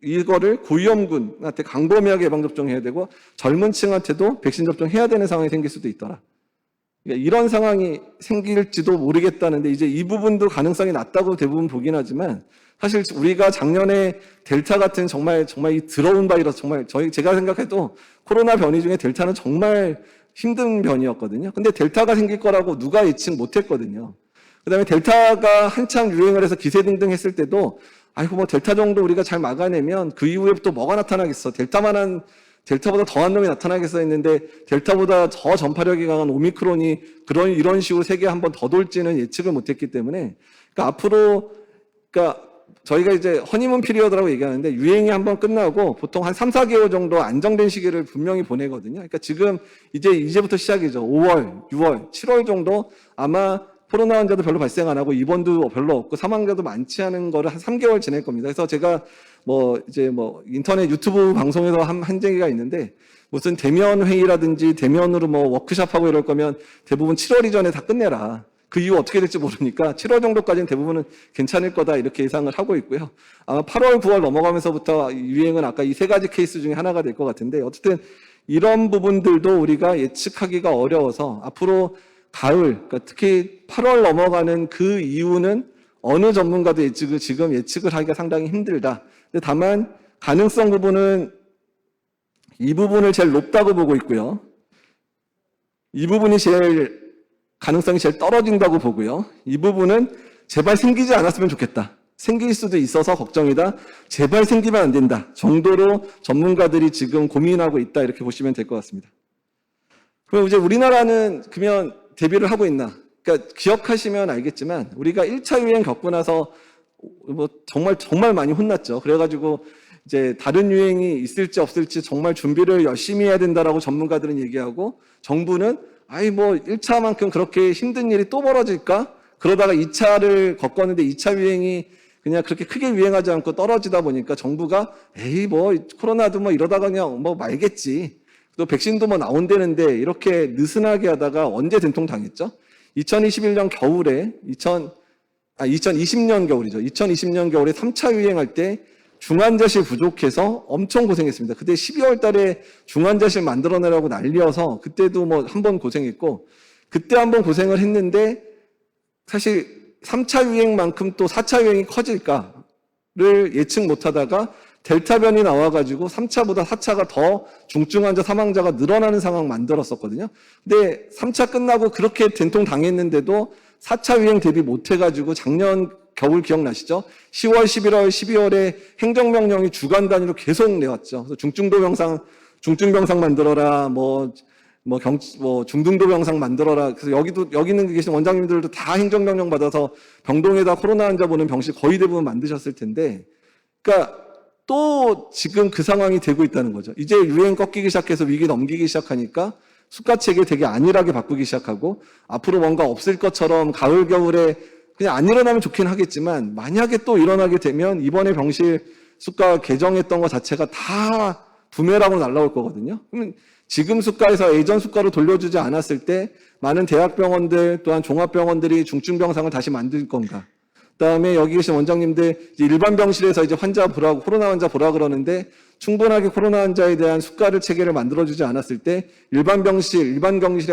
이거를 고위험군한테 광범위하게 예방접종해야 되고 젊은 층한테도 백신 접종해야 되는 상황이 생길 수도 있더라. 그러니까 이런 상황이 생길지도 모르겠다는데 이제 이 부분도 가능성이 낮다고 대부분 보긴 하지만 사실 우리가 작년에 델타 같은 정말 이 더러운 바이러스 정말 제가 생각해도 코로나 변이 중에 델타는 정말 힘든 변이였거든요. 근데 델타가 생길 거라고 누가 예측 못 했거든요. 그다음에 델타가 한창 유행을 해서 기세등등 했을 때도 아이고 뭐 델타 정도 우리가 잘 막아내면 그 이후에 또 뭐가 나타나겠어. 델타보다 더한 놈이 나타나겠어 했는데 델타보다 더 전파력이 강한 오미크론이 이런 식으로 세계에 한 번 더 돌지는 예측을 못했기 때문에 그러니까 앞으로 저희가 이제 허니문 피리어드라고 얘기하는데 유행이 한번 끝나고 보통 한 3, 4개월 정도 안정된 시기를 분명히 보내거든요. 그러니까 지금 이제부터 시작이죠. 5월, 6월, 7월 정도 아마 코로나 환자도 별로 발생 안 하고 입원도 별로 없고 사망자도 많지 않은 거를 한 3개월 지낼 겁니다. 그래서 제가 인터넷 유튜브 방송에서 한 얘기가 있는데 무슨 대면 회의라든지 대면으로 워크숍하고 이럴 거면 대부분 7월 이전에 다 끝내라. 그 이후 어떻게 될지 모르니까 7월 정도까지는 대부분은 괜찮을 거다 이렇게 예상을 하고 있고요. 아마 8월, 9월 넘어가면서부터 유행은 아까 이 세 가지 케이스 중에 하나가 될 것 같은데 어쨌든 이런 부분들도 우리가 예측하기가 어려워서 앞으로 가을, 그러니까 특히 8월 넘어가는 그 이후는 어느 전문가도 지금 예측을 하기가 상당히 힘들다. 근데 다만 가능성 부분은 이 부분을 제일 높다고 보고 있고요. 이 부분이 가능성이 제일 떨어진다고 보고요. 이 부분은 제발 생기지 않았으면 좋겠다. 생길 수도 있어서 걱정이다. 제발 생기면 안 된다. 정도로 전문가들이 지금 고민하고 있다. 이렇게 보시면 될 것 같습니다. 그럼 이제 우리나라는 그러면 대비를 하고 있나? 그러니까 기억하시면 알겠지만 우리가 1차 유행 겪고 나서 뭐 정말 많이 혼났죠. 그래가지고 이제 다른 유행이 있을지 없을지 정말 준비를 열심히 해야 된다라고 전문가들은 얘기하고, 정부는 아이 뭐 1차만큼 그렇게 힘든 일이 또 벌어질까? 그러다가 2차를 겪었는데 2차 유행이 그냥 그렇게 크게 유행하지 않고 떨어지다 보니까 정부가 에이 뭐 코로나도 뭐 이러다가 그냥 뭐 말겠지, 또 백신도 뭐 나온다는데 이렇게 느슨하게 하다가 언제 된통당했죠? 2021년 겨울에 2020년 겨울이죠. 2020년 겨울에 3차 유행할 때 중환자실 부족해서 엄청 고생했습니다. 그때 12월 달에 중환자실 만들어내라고 난리여서 그때도 뭐 한 번 고생했고, 그때 한 번 고생을 했는데 사실 3차 유행만큼 또 4차 유행이 커질까를 예측 못하다가 델타 변이 나와가지고 3차보다 4차가 더 중증 환자 사망자가 늘어나는 상황 만들었었거든요. 근데 3차 끝나고 그렇게 된통 당했는데도 4차 유행 대비 못해가지고 작년 겨울 기억나시죠? 10월, 11월, 12월에 행정명령이 주간 단위로 계속 내왔죠. 그래서 중증병상 만들어라, 중등도 병상 만들어라. 그래서 여기는 계신 원장님들도 다 행정명령 받아서 병동에다 코로나 환자 보는 병실 거의 대부분 만드셨을 텐데, 그러니까 또 지금 그 상황이 되고 있다는 거죠. 이제 유행 꺾이기 시작해서 위기 넘기기 시작하니까 숙가체계 되게 안일하게 바꾸기 시작하고, 앞으로 뭔가 없을 것처럼 가을 겨울에 그냥 안 일어나면 좋긴 하겠지만 만약에 또 일어나게 되면 이번에 병실 숙가 개정했던 것 자체가 다 부메랑으로 날라올 거거든요. 그러면 지금 숙가에서 예전 숙가로 돌려주지 않았을 때 많은 대학병원들 또한 종합병원들이 중증병상을 다시 만들 건가? 그다음에 여기 계신 원장님들 일반 병실에서 이제 환자 보라고, 코로나 환자 보라 그러는데 충분하게 코로나 환자에 대한 숙가를 체계를 만들어주지 않았을 때 일반 병실에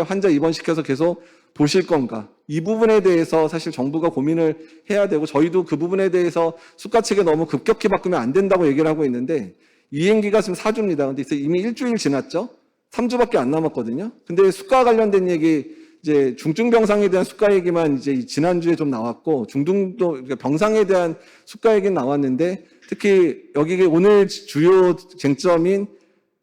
환자 입원시켜서 계속 보실 건가? 이 부분에 대해서 사실 정부가 고민을 해야 되고, 저희도 그 부분에 대해서 숙가 체계 너무 급격히 바꾸면 안 된다고 얘기를 하고 있는데, 이행기가 지금 4주입니다. 근데 이미 일주일 지났죠? 3주밖에 안 남았거든요. 근데 숙가 관련된 얘기, 이제 중증병상에 대한 숙가 얘기만 이제 지난주에 좀 나왔고, 중등도, 그러니까 병상에 대한 숙가 얘기는 나왔는데, 특히 여기 오늘 주요 쟁점인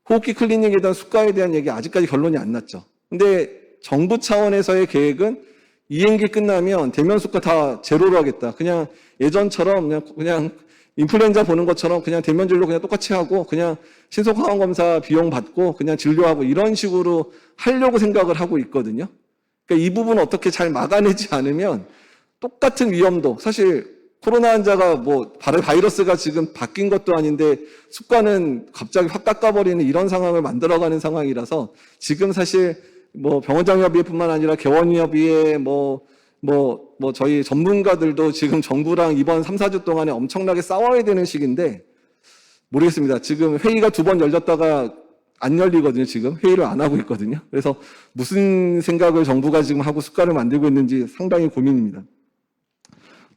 호흡기 클리닉에 대한 숙가에 대한 얘기 아직까지 결론이 안 났죠. 근데 정부 차원에서의 계획은 이행기 끝나면 대면 숙가 다 제로로 하겠다. 그냥 예전처럼 그냥 인플루엔자 보는 것처럼 그냥 대면 진료 그냥 똑같이 하고 그냥 신속 항원 검사 비용 받고 그냥 진료하고 이런 식으로 하려고 생각을 하고 있거든요. 그러니까 이 부분 어떻게 잘 막아내지 않으면 똑같은 위험도, 사실 코로나 환자가 뭐 바이러스가 지금 바뀐 것도 아닌데 숙가는 갑자기 확 깎아버리는 이런 상황을 만들어가는 상황이라서 지금 사실 뭐 병원장협의회뿐만 아니라 개원협의회 저희 전문가들도 지금 정부랑 이번 3, 4주 동안에 엄청나게 싸워야 되는 시기인데 모르겠습니다. 지금 회의가 2번 열렸다가 안 열리거든요. 지금 회의를 안 하고 있거든요. 그래서 무슨 생각을 정부가 지금 하고 숙가를 만들고 있는지 상당히 고민입니다.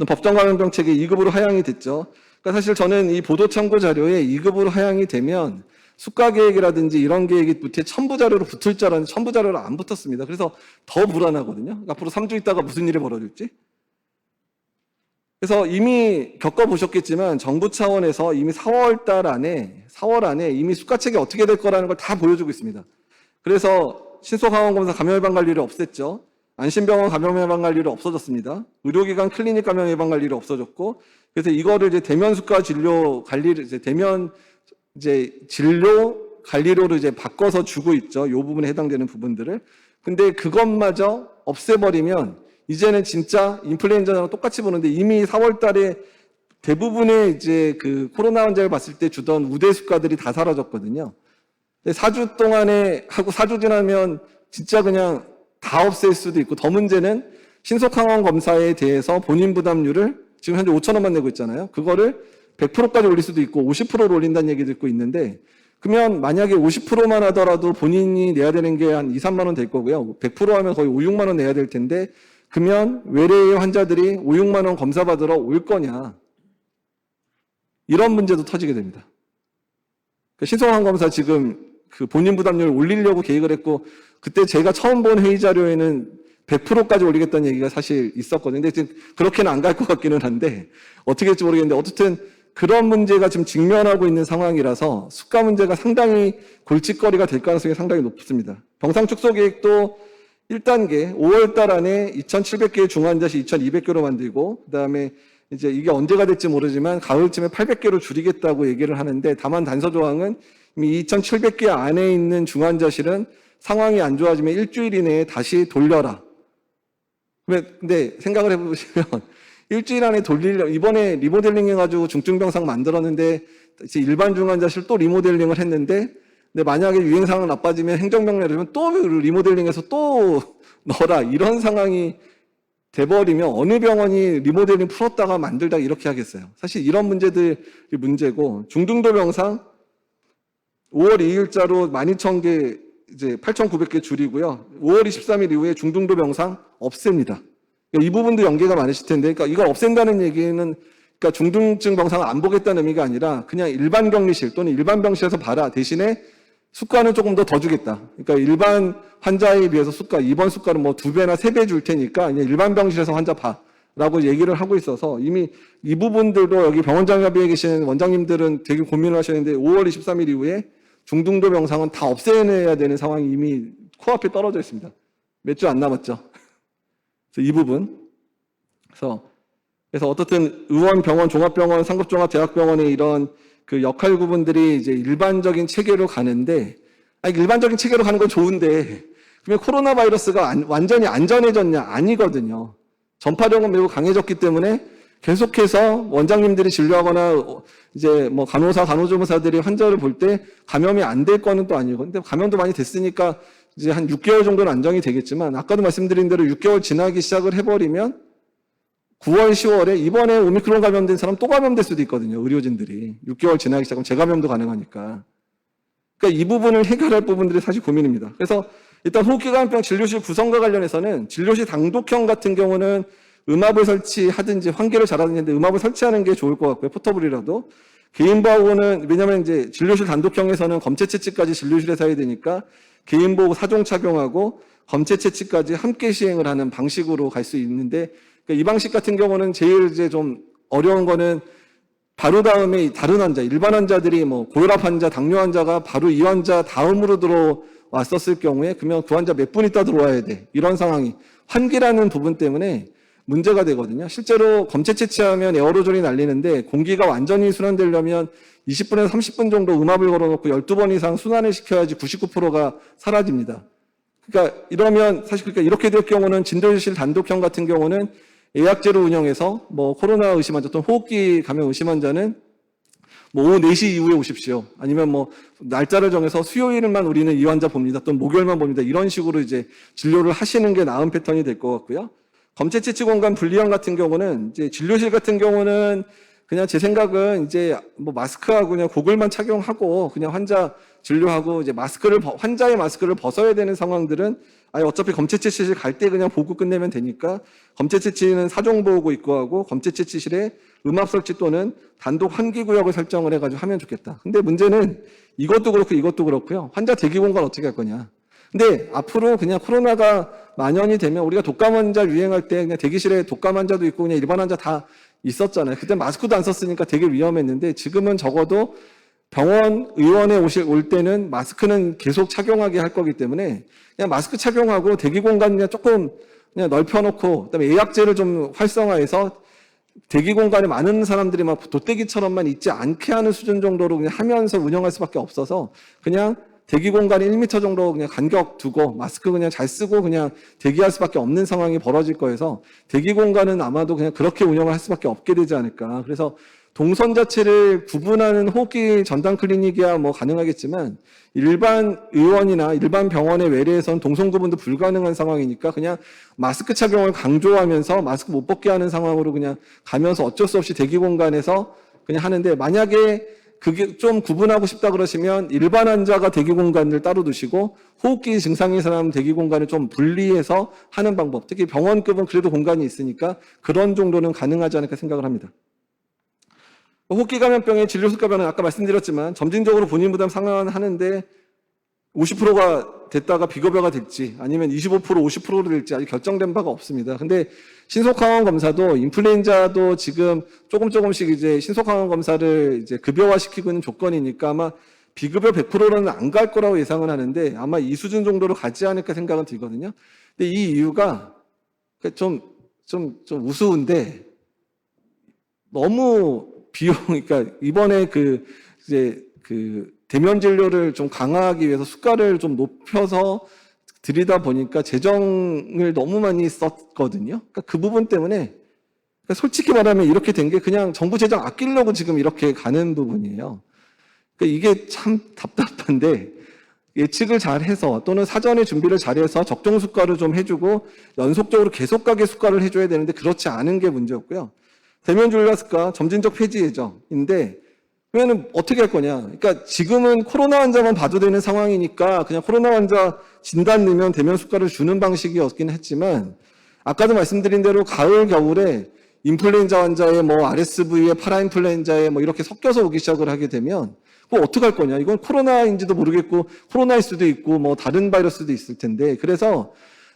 법정감염병 체계 2급으로 하향이 됐죠. 그러니까 사실 저는 이 보도 참고 자료에 2급으로 하향이 되면 숙가 계획이라든지 이런 계획이 밑에 첨부 자료로 붙을 줄 알았는데 첨부 자료로 안 붙었습니다. 그래서 더 불안하거든요. 앞으로 3주 있다가 무슨 일이 벌어질지. 그래서 이미 겪어보셨겠지만 정부 차원에서 이미 4월 안에 이미 숙가 체계 어떻게 될 거라는 걸 다 보여주고 있습니다. 그래서 신속항원검사 감염예방관리를 없앴죠. 안심병원 감염예방관리를 없어졌습니다. 의료기관 클리닉 감염예방관리를 없어졌고, 그래서 이거를 이제 대면 숙가 진료 관리를 진료 관리로를 바꿔서 주고 있죠. 이 부분에 해당되는 부분들을. 근데 그것마저 없애버리면 이제는 진짜 인플루엔자랑 똑같이 보는데 이미 4월 달에 대부분의 이제 그 코로나 환자를 봤을 때 주던 우대 숙가들이 다 사라졌거든요. 4주 동안에 하고 4주 지나면 진짜 그냥 다 없앨 수도 있고, 더 문제는 신속항원 검사에 대해서 본인 부담률을 지금 현재 5,000원만 내고 있잖아요. 그거를 100%까지 올릴 수도 있고 50%로 올린다는 얘기 듣고 있는데, 그러면 만약에 50%만 하더라도 본인이 내야 되는 게 한 2, 3만 원 될 거고요. 100% 하면 거의 5, 6만 원 내야 될 텐데, 그러면 외래의 환자들이 5, 6만 원 검사 받으러 올 거냐. 이런 문제도 터지게 됩니다. 신속항원 검사 지금 그 본인 부담률을 올리려고 계획을 했고, 그때 제가 처음 본 회의 자료에는 100%까지 올리겠다는 얘기가 사실 있었거든요. 근데 지금 그렇게는 안 갈 것 같기는 한데 어떻게 될지 모르겠는데, 어쨌든 그런 문제가 지금 직면하고 있는 상황이라서 숙가 문제가 상당히 골칫거리가 될 가능성이 상당히 높습니다. 병상 축소 계획도 1단계 5월 달 안에 2,700개의 중환자실 2,200개로 만들고, 그다음에 이제 이게 언제가 될지 모르지만 가을쯤에 800개로 줄이겠다고 얘기를 하는데, 다만 단서 조항은 이미 2,700개 안에 있는 중환자실은 상황이 안 좋아지면 일주일 이내에 다시 돌려라. 근데 생각을 해보시면 일주일 안에 돌리려, 이번에 리모델링 해가지고 중증병상 만들었는데 이제 일반 중환자실 또 리모델링을 했는데, 근데 만약에 유행 상황 나빠지면 행정명령 내리면 또 리모델링해서 또 넣어라, 이런 상황이 돼버리면 어느 병원이 리모델링 풀었다가 만들다가 이렇게 하겠어요. 사실 이런 문제들이 문제고, 중등도 병상 5월 2일자로 12,000개 이제 8,900개 줄이고요. 5월 23일 이후에 중등도 병상 없앱니다. 이 부분도 연계가 많으실 텐데, 그러니까 이걸 없앤다는 얘기는, 그러니까 중등증 병상을 안 보겠다는 의미가 아니라 그냥 일반 격리실 또는 일반 병실에서 봐라. 대신에 수가는 조금 더 주겠다. 그러니까 일반 환자에 비해서 수가, 입원 수가는 뭐 2배나 3배 줄 테니까 그냥 일반 병실에서 환자 봐라고 얘기를 하고 있어서, 이미 이 부분들도 여기 병원장협의회에 계시는 원장님들은 되게 고민을 하셨는데, 5월 23일 이후에 중등도 병상은 다 없애내야 되는 상황이 이미 코앞에 떨어져 있습니다. 몇 주 안 남았죠. 그래서 이 부분. 그래서 어떻든 의원, 병원, 종합병원, 상급종합 대학병원의 이런 그 역할 구분들이 이제 일반적인 체계로 가는데, 아니, 일반적인 체계로 가는 건 좋은데, 그러면 코로나 바이러스가 완전히 안전해졌냐? 아니거든요. 전파력은 매우 강해졌기 때문에 계속해서 원장님들이 진료하거나 이제 뭐 간호사, 간호조무사들이 환자를 볼 때 감염이 안 될 거는 또 아니고, 근데 감염도 많이 됐으니까 이제 한 6개월 정도는 안정이 되겠지만, 아까도 말씀드린 대로 6개월 지나기 시작을 해버리면 9월, 10월에 이번에 오미크론 감염된 사람 또 감염될 수도 있거든요. 의료진들이 6개월 지나기 시작하면 재감염도 가능하니까. 그러니까 이 부분을 해결할 부분들이 사실 고민입니다. 그래서 일단 호흡기 감염병 진료실 구성과 관련해서는 진료실 당독형 같은 경우는 음압을 설치하든지 환기를 잘하든지 했는데, 음압을 설치하는 게 좋을 것 같고요. 포터블이라도. 개인보호는, 왜냐하면 이제 진료실 단독형에서는 검체 채취까지 진료실에서 해야 되니까 개인보호 사종 착용하고 검체 채취까지 함께 시행을 하는 방식으로 갈 수 있는데, 그러니까 이 방식 같은 경우는 제일 이제 좀 어려운 거는 바로 다음에 다른 환자, 일반 환자들이 뭐 고혈압 환자, 당뇨 환자가 바로 이 환자 다음으로 들어왔었을 경우에, 그러면 그 환자 몇 분 있다 들어와야 돼. 이런 상황이 환기라는 부분 때문에 문제가 되거든요. 실제로 검체 채취하면 에어로졸이 날리는데, 공기가 완전히 순환되려면 20분에서 30분 정도 음압을 걸어놓고 12번 이상 순환을 시켜야지 99%가 사라집니다. 그러니까 이러면 사실, 그러니까 이렇게 될 경우는 진료실 단독형 같은 경우는 예약제로 운영해서 뭐 코로나 의심 환자 또는 호흡기 감염 의심 환자는 뭐 오후 4시 이후에 오십시오. 아니면 뭐 날짜를 정해서 수요일만 우리는 이 환자 봅니다. 또는 목요일만 봅니다. 이런 식으로 이제 진료를 하시는 게 나은 패턴이 될 것 같고요. 검체 채취 공간 분리형 같은 경우는 이제 진료실 같은 경우는 그냥 제 생각은 이제 뭐 마스크하고 그냥 고글만 착용하고 그냥 환자 진료하고, 이제 환자의 마스크를 벗어야 되는 상황들은 아니 어차피 검체 채취실 갈 때 그냥 보고 끝내면 되니까, 검체 채취는 사종 보호구 입고 하고 검체 채취실에 음압 설치 또는 단독 환기 구역을 설정을 해가지고 하면 좋겠다. 근데 문제는 이것도 그렇고 이것도 그렇고요. 환자 대기 공간 어떻게 할 거냐. 근데 앞으로 그냥 코로나가 만연이 되면, 우리가 독감 환자 유행할 때 그냥 대기실에 독감 환자도 있고 그냥 일반 환자 다 있었잖아요. 그때 마스크도 안 썼으니까 되게 위험했는데, 지금은 적어도 병원, 의원에 올 때는 마스크는 계속 착용하게 할 거기 때문에 그냥 마스크 착용하고 대기 공간 그냥 조금 그냥 넓혀놓고, 그다음에 예약제를 좀 활성화해서 대기 공간에 많은 사람들이 막 돗대기처럼만 있지 않게 하는 수준 정도로 그냥 하면서 운영할 수밖에 없어서, 그냥 대기 공간에 1m 정도 그냥 간격 두고 마스크 그냥 잘 쓰고 그냥 대기할 수밖에 없는 상황이 벌어질 거여서, 대기 공간은 아마도 그냥 그렇게 운영을 할 수밖에 없게 되지 않을까. 그래서 동선 자체를 구분하는 호흡기 전담 클리닉이야 뭐 가능하겠지만, 일반 의원이나 일반 병원의 외래에선 동선 구분도 불가능한 상황이니까 그냥 마스크 착용을 강조하면서 마스크 못 벗게 하는 상황으로 그냥 가면서 어쩔 수 없이 대기 공간에서 그냥 하는데, 만약에 그게 좀 구분하고 싶다 그러시면 일반 환자가 대기 공간을 따로 두시고 호흡기 증상인 사람 대기 공간을 좀 분리해서 하는 방법, 특히 병원급은 그래도 공간이 있으니까 그런 정도는 가능하지 않을까 생각을 합니다. 호흡기 감염병의 진료 수가변은 아까 말씀드렸지만 점진적으로 본인 부담 상환하는데 50%가 됐다가 비급여가 될지 아니면 25% 50%로 될지 아직 결정된 바가 없습니다. 근데 신속항원 검사도 인플루엔자도 지금 조금씩 이제 신속항원 검사를 이제 급여화 시키고 있는 조건이니까 아마 비급여 100%로는 안 갈 거라고 예상은 하는데, 아마 이 수준 정도로 가지 않을까 생각은 들거든요. 근데 이 이유가 좀 우스운데 너무 그러니까 이번에 이제 대면 진료를 좀 강화하기 위해서 수가를 좀 높여서 드리다 보니까 재정을 너무 많이 썼거든요. 그러니까 그 부분 때문에 그러니까 솔직히 말하면 이렇게 된 게 그냥 정부 재정 아끼려고 지금 이렇게 가는 부분이에요. 그러니까 이게 참 답답한데 예측을 잘 해서 또는 사전에 준비를 잘해서 적정 수가를 좀 해주고 연속적으로 계속 가게 수가를 해줘야 되는데 그렇지 않은 게 문제였고요. 대면 진료수가 점진적 폐지 예정인데 그러면 어떻게 할 거냐? 그러니까 지금은 코로나 환자만 봐도 되는 상황이니까 그냥 코로나 환자 진단 넣으면 대면 수가를 주는 방식이었긴 했지만 아까도 말씀드린 대로 가을 겨울에 인플루엔자 환자에 뭐 RSV에 파라인플루엔자에 뭐 이렇게 섞여서 오기 시작을 하게 되면 그거 어떡할 거냐? 이건 코로나인지도 모르겠고 코로나일 수도 있고 뭐 다른 바이러스도 있을 텐데 그래서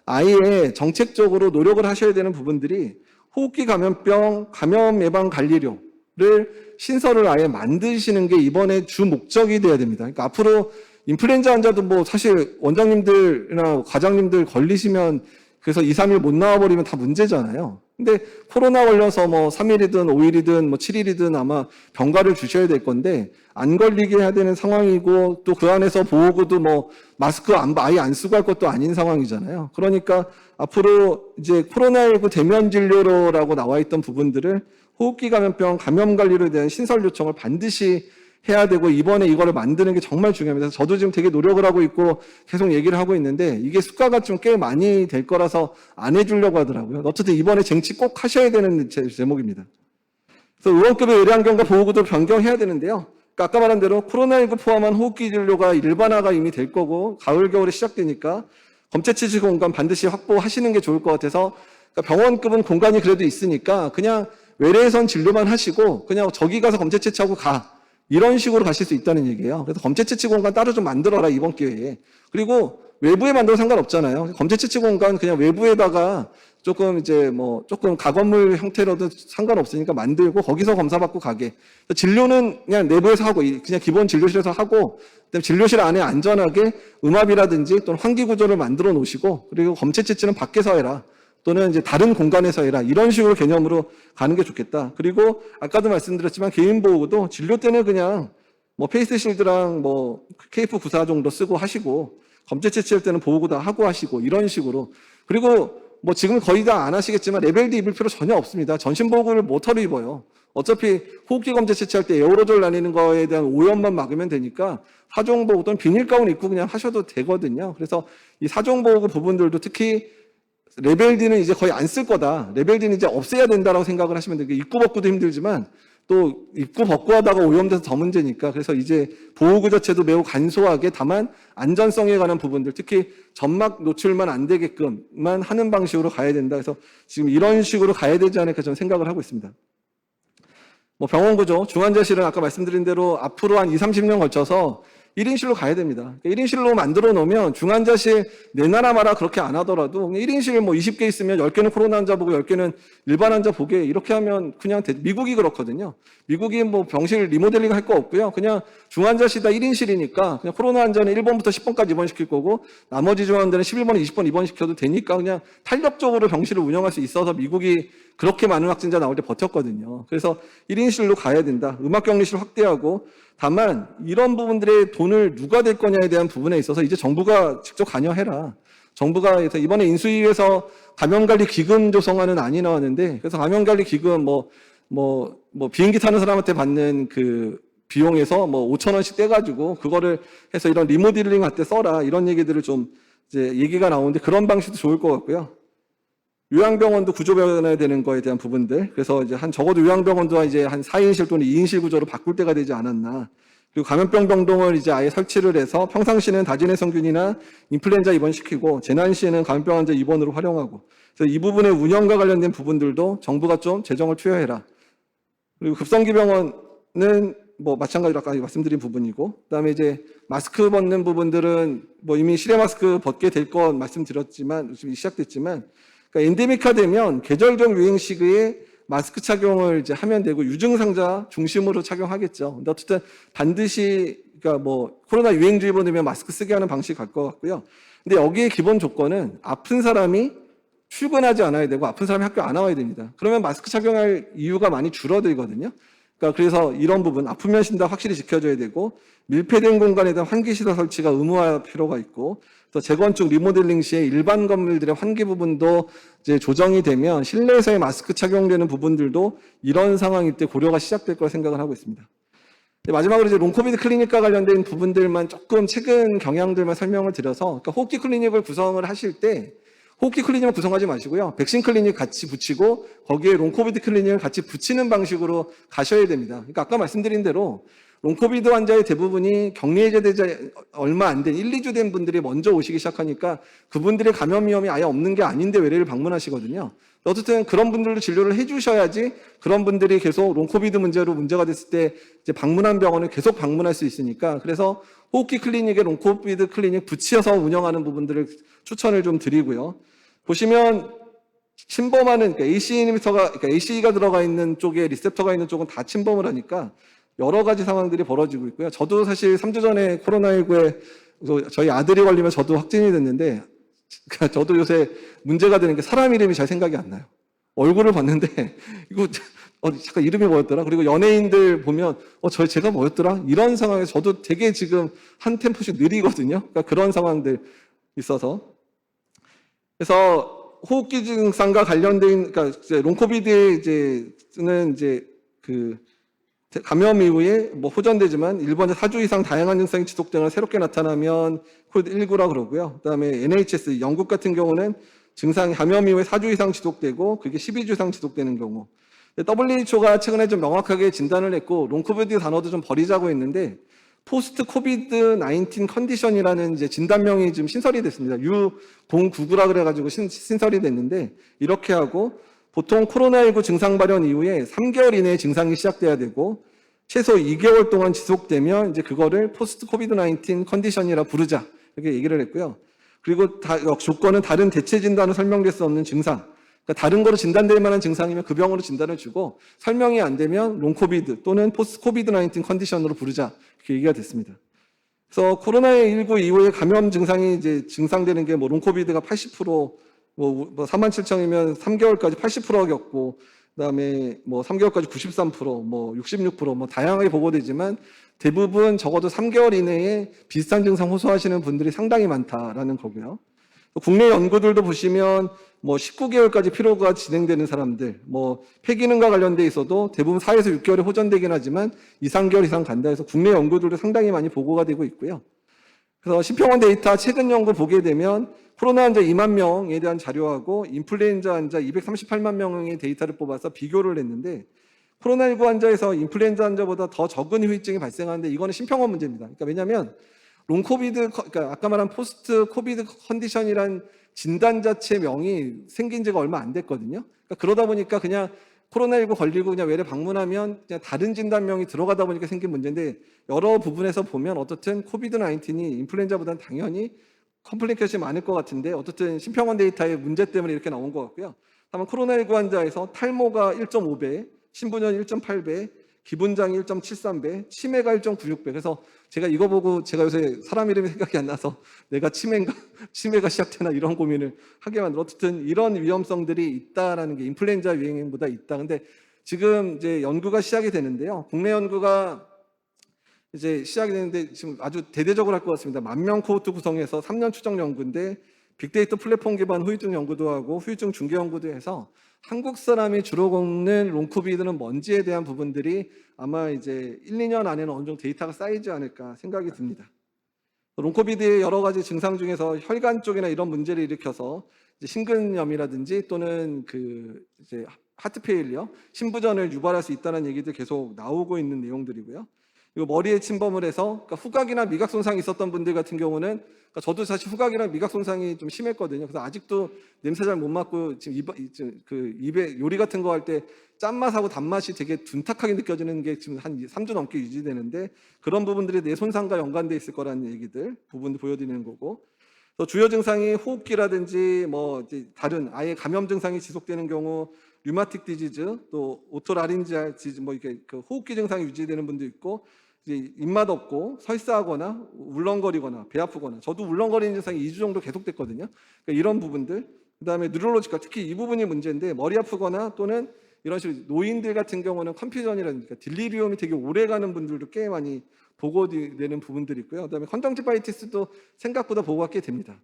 아예 정책적으로 노력을 하셔야 되는 부분들이 호흡기 감염병 감염 예방 관리료를 신설을 아예 만드시는 게 이번에 주 목적이 돼야 됩니다. 그러니까 앞으로 인플루엔자 환자도 뭐 사실 원장님들이나 과장님들 걸리시면 그래서 2, 3일 못 나와버리면 다 문제잖아요. 근데 코로나 걸려서 뭐 3일이든 5일이든 뭐 7일이든 아마 병가를 주셔야 될 건데 안 걸리게 해야 되는 상황이고 또 그 안에서 보호구도 뭐 마스크 아예 안 쓰고 할 것도 아닌 상황이잖아요. 그러니까 앞으로 이제 코로나19 대면 진료로라고 나와 있던 부분들을 호흡기 감염병 감염 관리에 대한 신설 요청을 반드시 해야 되고 이번에 이거를 만드는 게 정말 중요합니다. 그래서 저도 지금 되게 노력을 하고 있고 계속 얘기를 하고 있는데 이게 수가가 좀 꽤 많이 될 거라서 안 해주려고 하더라고요. 어쨌든 이번에 쟁취 꼭 하셔야 되는 제목입니다. 그래서 의원급의 의료환경과 보호구도 변경해야 되는데요. 그러니까 아까 말한 대로 코로나19 포함한 호흡기 진료가 일반화가 이미 될 거고 가을 겨울에 시작되니까 검체 채취 공간 반드시 확보하시는 게 좋을 것 같아서 그러니까 병원급은 공간이 그래도 있으니까 그냥 외래에선 진료만 하시고 그냥 저기 가서 검체 채취하고 가. 이런 식으로 가실 수 있다는 얘기예요. 그래서 검체 채취 공간 따로 좀 만들어라 이번 기회에. 그리고 외부에 만들어도 상관없잖아요. 검체 채취 공간 그냥 외부에다가 조금 이제 뭐 조금 가건물 형태로도 상관없으니까 만들고 거기서 검사받고 가게. 진료는 그냥 내부에서 하고 그냥 기본 진료실에서 하고 그다음에 진료실 안에 안전하게 음압이라든지 또는 환기 구조를 만들어 놓으시고 그리고 검체 채취는 밖에서 해라. 또는 이제 다른 공간에서 해라. 이런 식으로 개념으로 가는 게 좋겠다. 그리고 아까도 말씀드렸지만 개인 보호구도 진료 때는 그냥 뭐 페이스 실드랑 뭐 KF94 정도 쓰고 하시고 검체 채취할 때는 보호구 다 하고 하시고 이런 식으로. 그리고 뭐 지금 거의 다 안 하시겠지만 레벨D 입을 필요 전혀 없습니다. 전신 보호구를 모터로 입어요. 어차피 호흡기 검체 채취할 때 에어로졸 나뉘는 거에 대한 오염만 막으면 되니까 사종 보호구 또는 비닐 가운 입고 그냥 하셔도 되거든요. 그래서 이 사종 보호구 부분들도 특히 레벨 D는 이제 거의 안 쓸 거다. 레벨 D는 이제 없애야 된다라고 생각을 하시면 돼요. 입고 벗고도 힘들지만 또 입고 벗고 하다가 오염돼서 더 문제니까 그래서 이제 보호구 자체도 매우 간소하게 다만 안전성에 관한 부분들 특히 점막 노출만 안 되게끔만 하는 방식으로 가야 된다. 그래서 지금 이런 식으로 가야 되지 않을까 저는 생각을 하고 있습니다. 뭐 병원 구조, 중환자실은 아까 말씀드린 대로 앞으로 한 20, 30년 걸쳐서 1인실로 가야 됩니다. 1인실로 만들어 놓으면 중환자실 내놔라 마라 그렇게 안 하더라도 1인실 뭐 20개 있으면 10개는 코로나 환자 보고 10개는 일반 환자 보게 이렇게 하면 그냥 미국이 그렇거든요. 미국이 뭐 병실 리모델링 할 거 없고요. 그냥 중환자실 다 1인실이니까 그냥 코로나 환자는 1번부터 10번까지 입원시킬 거고 나머지 중환자는 11번, 20번 입원시켜도 되니까 그냥 탄력적으로 병실을 운영할 수 있어서 미국이 그렇게 많은 확진자 나올 때 버텼거든요. 그래서 1인실로 가야 된다. 음압격리실 확대하고 다만 이런 부분들의 돈을 누가 될 거냐에 대한 부분에 있어서 이제 정부가 직접 관여해라. 정부가 이번에 인수위에서 감염관리기금 조성안은 안이 나왔는데 그래서 감염관리기금 비행기 타는 사람한테 받는 그 비용에서 뭐 5,000원씩 떼가지고 그거를 해서 이런 리모델링 할 때 써라. 이런 얘기들을 좀 이제 얘기가 나오는데 그런 방식도 좋을 것 같고요. 요양병원도 구조 변화해야 되는 거에 대한 부분들. 그래서 이제 적어도 요양병원도 이제 한 4인실 또는 2인실 구조로 바꿀 때가 되지 않았나. 그리고 감염병 병동을 이제 아예 설치를 해서 평상시에는 다진해 성균이나 인플루엔자 입원시키고 재난시에는 감염병 환자 입원으로 활용하고. 그래서 이 부분의 운영과 관련된 부분들도 정부가 좀 재정을 투여해라. 그리고 급성기 병원은 뭐 마찬가지로 아까 말씀드린 부분이고, 그다음에 이제 마스크 벗는 부분들은 뭐 이미 실외 마스크 벗게 될 건 말씀드렸지만 지금 시작됐지만. 그러니까 엔데믹화 되면 계절적 유행 시기에 마스크 착용을 이제 하면 되고 유증상자 중심으로 착용하겠죠. 근데 어쨌든 반드시 그러니까 뭐 코로나 유행주의보 되면 마스크 쓰게 하는 방식이 갈 것 같고요. 근데 여기에 기본 조건은 아픈 사람이 출근하지 않아야 되고 아픈 사람이 학교 안 나와야 됩니다. 그러면 마스크 착용할 이유가 많이 줄어들거든요. 그러니까 그래서 이런 부분 아프면 쉰다 확실히 지켜줘야 되고 밀폐된 공간에 대한 환기시설 설치가 의무화할 필요가 있고 또 재건축 리모델링 시에 일반 건물들의 환기 부분도 이제 조정이 되면 실내에서의 마스크 착용되는 부분들도 이런 상황일 때 고려가 시작될 거라 생각을 하고 있습니다. 마지막으로 이제 롱코비드 클리닉과 관련된 부분들만 조금 최근 경향들만 설명을 드려서 그러니까 호흡기 클리닉을 구성을 하실 때 호흡기 클리닉을 구성하지 마시고요. 백신 클리닉 같이 붙이고 거기에 롱코비드 클리닉을 같이 붙이는 방식으로 가셔야 됩니다. 그러니까 아까 말씀드린 대로 롱코비드 환자의 대부분이 격리 해제되자 얼마 안 된 1, 2주 된 분들이 먼저 오시기 시작하니까 그분들의 감염 위험이 아예 없는 게 아닌데 외래를 방문하시거든요. 어쨌든 그런 분들도 진료를 해주셔야지 그런 분들이 계속 롱코비드 문제로 문제가 됐을 때 이제 방문한 병원을 계속 방문할 수 있으니까 그래서 호흡기 클리닉에 롱코비드 클리닉 붙여서 운영하는 부분들을 추천을 좀 드리고요. 보시면 침범하는 그러니까 ACE가 들어가 있는 쪽에 리셉터가 있는 쪽은 다 침범을 하니까 여러 가지 상황들이 벌어지고 있고요. 저도 사실 3주 전에 코로나19에 저희 아들이 걸리면 저도 확진이 됐는데 저도 요새 문제가 되는 게 사람 이름이 잘 생각이 안 나요. 얼굴을 봤는데 이거 잠깐 이름이 뭐였더라? 그리고 연예인들 보면 제가 뭐였더라? 이런 상황에서 저도 되게 지금 한 템포씩 느리거든요. 그러니까 그런 상황들 있어서 그래서 호흡기 증상과 관련된 그러니까 이제 롱코비드는 이제 그 감염 이후에 뭐 호전되지만 일본에 4주 이상 다양한 증상이 지속되거나 새롭게 나타나면 코비드19라 그러고요. 그다음에 NHS 영국 같은 경우는 증상이 감염 이후에 4주 이상 지속되고 그게 12주 이상 지속되는 경우. WHO가 최근에 좀 명확하게 진단을 했고 롱코비드 단어도 좀 버리자고 했는데 포스트 코비드 19 컨디션이라는 이제 진단명이 지금 신설이 됐습니다. U099라 그래가지고 신설이 됐는데 이렇게 하고 보통 코로나19 증상 발현 이후에 3개월 이내에 증상이 시작돼야 되고 최소 2개월 동안 지속되면 이제 그거를 포스트 코비드 19 컨디션이라 부르자 이렇게 얘기를 했고요. 그리고 조건은 다른 대체 진단으로 설명될 수 없는 증상. 그러니까 다른 거로 진단될 만한 증상이면 그 병으로 진단을 주고 설명이 안 되면 롱코비드 또는 포스트 코비드 19 컨디션으로 부르자 이렇게 얘기가 됐습니다. 그래서 코로나19 이후에 감염 증상이 이제 증상되는 게 뭐 롱코비드가 80% 뭐 47,000이면 3개월까지 80%가 겪고 그다음에 뭐 3개월까지 93%, 뭐 66%뭐 다양하게 보고되지만 대부분 적어도 3개월 이내에 비슷한 증상 호소하시는 분들이 상당히 많다라는 거고요. 국내 연구들도 보시면 뭐 19개월까지 피로가 진행되는 사람들, 뭐 폐기능과 관련돼 있어도 대부분 4에서 6개월에 호전되긴 하지만 2, 3개월 이상 간다 해서 국내 연구들도 상당히 많이 보고가 되고 있고요. 그래서 신평원 데이터 최근 연구 보게 되면 코로나 환자 2만 명에 대한 자료하고 인플루엔자 환자 238만 명의 데이터를 뽑아서 비교를 했는데 코로나19 환자에서 인플루엔자 환자보다 더 적은 후유증이 발생하는데 이거는 신평원 문제입니다. 그러니까 왜냐하면 롱코비드, 그러니까 아까 말한 포스트 코비드 컨디션이란 진단 자체 명이 생긴 지가 얼마 안 됐거든요. 그러니까 그러다 보니까 그냥 코로나19 걸리고 그냥 외래 방문하면 그냥 다른 진단명이 들어가다 보니까 생긴 문제인데 여러 부분에서 보면 어떻든 코비드-19이 인플루엔자보다는 당연히 컴플리케이션이 많을 것 같은데 어떻든 신평원 데이터의 문제 때문에 이렇게 나온 것 같고요. 다만 코로나19 환자에서 탈모가 1.5배, 신부전 1.8배, 기분장이 1.73배, 치매가 1.96배. 그래서 제가 이거 보고 제가 요새 사람 이름이 생각이 안 나서 내가 치매가 시작되나 이런 고민을 하게 만들어. 어쨌든 이런 위험성들이 있다라는 게 인플루엔자 유행보다 있다. 근데 지금 이제 연구가 시작이 되는데요. 국내 연구가 이제 시작이 되는데 지금 아주 대대적으로 할 것 같습니다. 10,000명 코호트 구성해서 3년 추적 연구인데 빅데이터 플랫폼 기반 후유증 연구도 하고 후유증 중계 연구도 해서 한국 사람이 주로 겪는 롱코비드는 뭔지에 대한 부분들이 아마 이제 1, 2년 안에는 어느 정도 데이터가 쌓이지 않을까 생각이 듭니다. 롱코비드의 여러 가지 증상 중에서 혈관 쪽이나 이런 문제를 일으켜서 이제 심근염이라든지 또는 그 이제 하트 페일리어, 심부전을 유발할 수 있다는 얘기도 계속 나오고 있는 내용들이고요. 그리고 머리에 침범을 해서 그러니까 후각이나 미각 손상이 있었던 분들 같은 경우는 그러니까 저도 사실 후각이랑 미각 손상이 좀 심했거든요. 그래서 아직도 냄새 잘 못 맡고 지금 입에 요리 같은 거 할 때 짠맛하고 단맛이 되게 둔탁하게 느껴지는 게 지금 한 3주 넘게 유지되는데 그런 부분들이 뇌 손상과 연관돼 있을 거라는 얘기들 부분도 보여드리는 거고 그래서 주요 증상이 호흡기라든지 뭐 이제 다른 아예 감염 증상이 지속되는 경우 류마틱 디지즈, 또 오토라린지알 디지즈, 뭐 이렇게 그 호흡기 증상이 유지되는 분도 있고, 이제 입맛 없고 설사하거나 울렁거리거나 배 아프거나, 저도 울렁거리는 증상이 2주 정도 계속됐거든요. 그러니까 이런 부분들, 그다음에 뉴럴로지컬, 특히 이 부분이 문제인데, 머리 아프거나 또는 이런 식으로 노인들 같은 경우는 컨퓨전이라든가 그러니까 딜리리움이 되게 오래 가는 분들도 꽤 많이 보고되는 부분들이 있고요. 그다음에 컨정티바이티스도 생각보다 보고가 꽤 됩니다.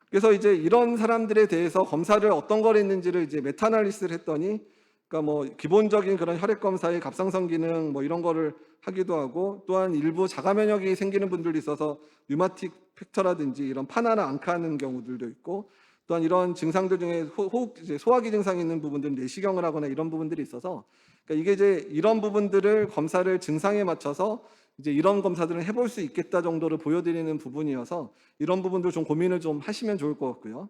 그래서 이제 이런 사람들에 대해서 검사를 어떤 걸 했는지를 이제 메타아날리시스를 했더니, 그러니까 뭐 기본적인 그런 혈액 검사의 갑상선 기능 뭐 이런 거를 하기도 하고, 또한 일부 자가 면역이 생기는 분들도 있어서 류마틱 팩터라든지 이런 파나나 앙카하는 경우들도 있고, 또한 이런 증상들 중에 호흡 이제 소화기 증상이 있는 부분들은 내시경을 하거나 이런 부분들이 있어서, 그러니까 이게 이제 이런 부분들을 검사를 증상에 맞춰서 이제 이런 검사들은 해볼 수 있겠다 정도로 보여드리는 부분이어서 이런 부분들 좀 고민을 좀 하시면 좋을 것 같고요.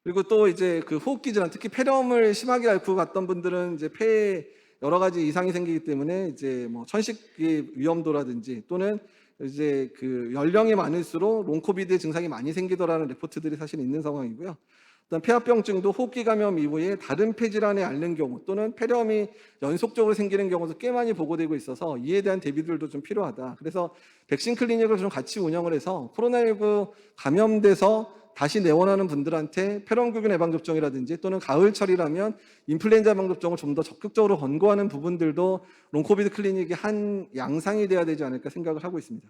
그리고 또 이제 그 호흡기 질환, 특히 폐렴을 심하게 앓고 갔던 분들은 이제 폐에 여러 가지 이상이 생기기 때문에 이제 뭐 천식의 위험도라든지, 또는 이제 그 연령이 많을수록 롱코비드 증상이 많이 생기더라는 레포트들이 사실 있는 상황이고요. 그다음 폐합병증도 호흡기 감염 이후에 다른 폐질환에 앓는 경우, 또는 폐렴이 연속적으로 생기는 경우도 꽤 많이 보고되고 있어서 이에 대한 대비들도 좀 필요하다. 그래서 백신 클리닉을 좀 같이 운영을 해서 코로나19 감염돼서 다시 내원하는 분들한테 폐렴구균 예방접종이라든지, 또는 가을철이라면 인플루엔자 예방접종을 좀 더 적극적으로 권고하는 부분들도 롱코비드 클리닉의 한 양상이 돼야 되지 않을까 생각을 하고 있습니다.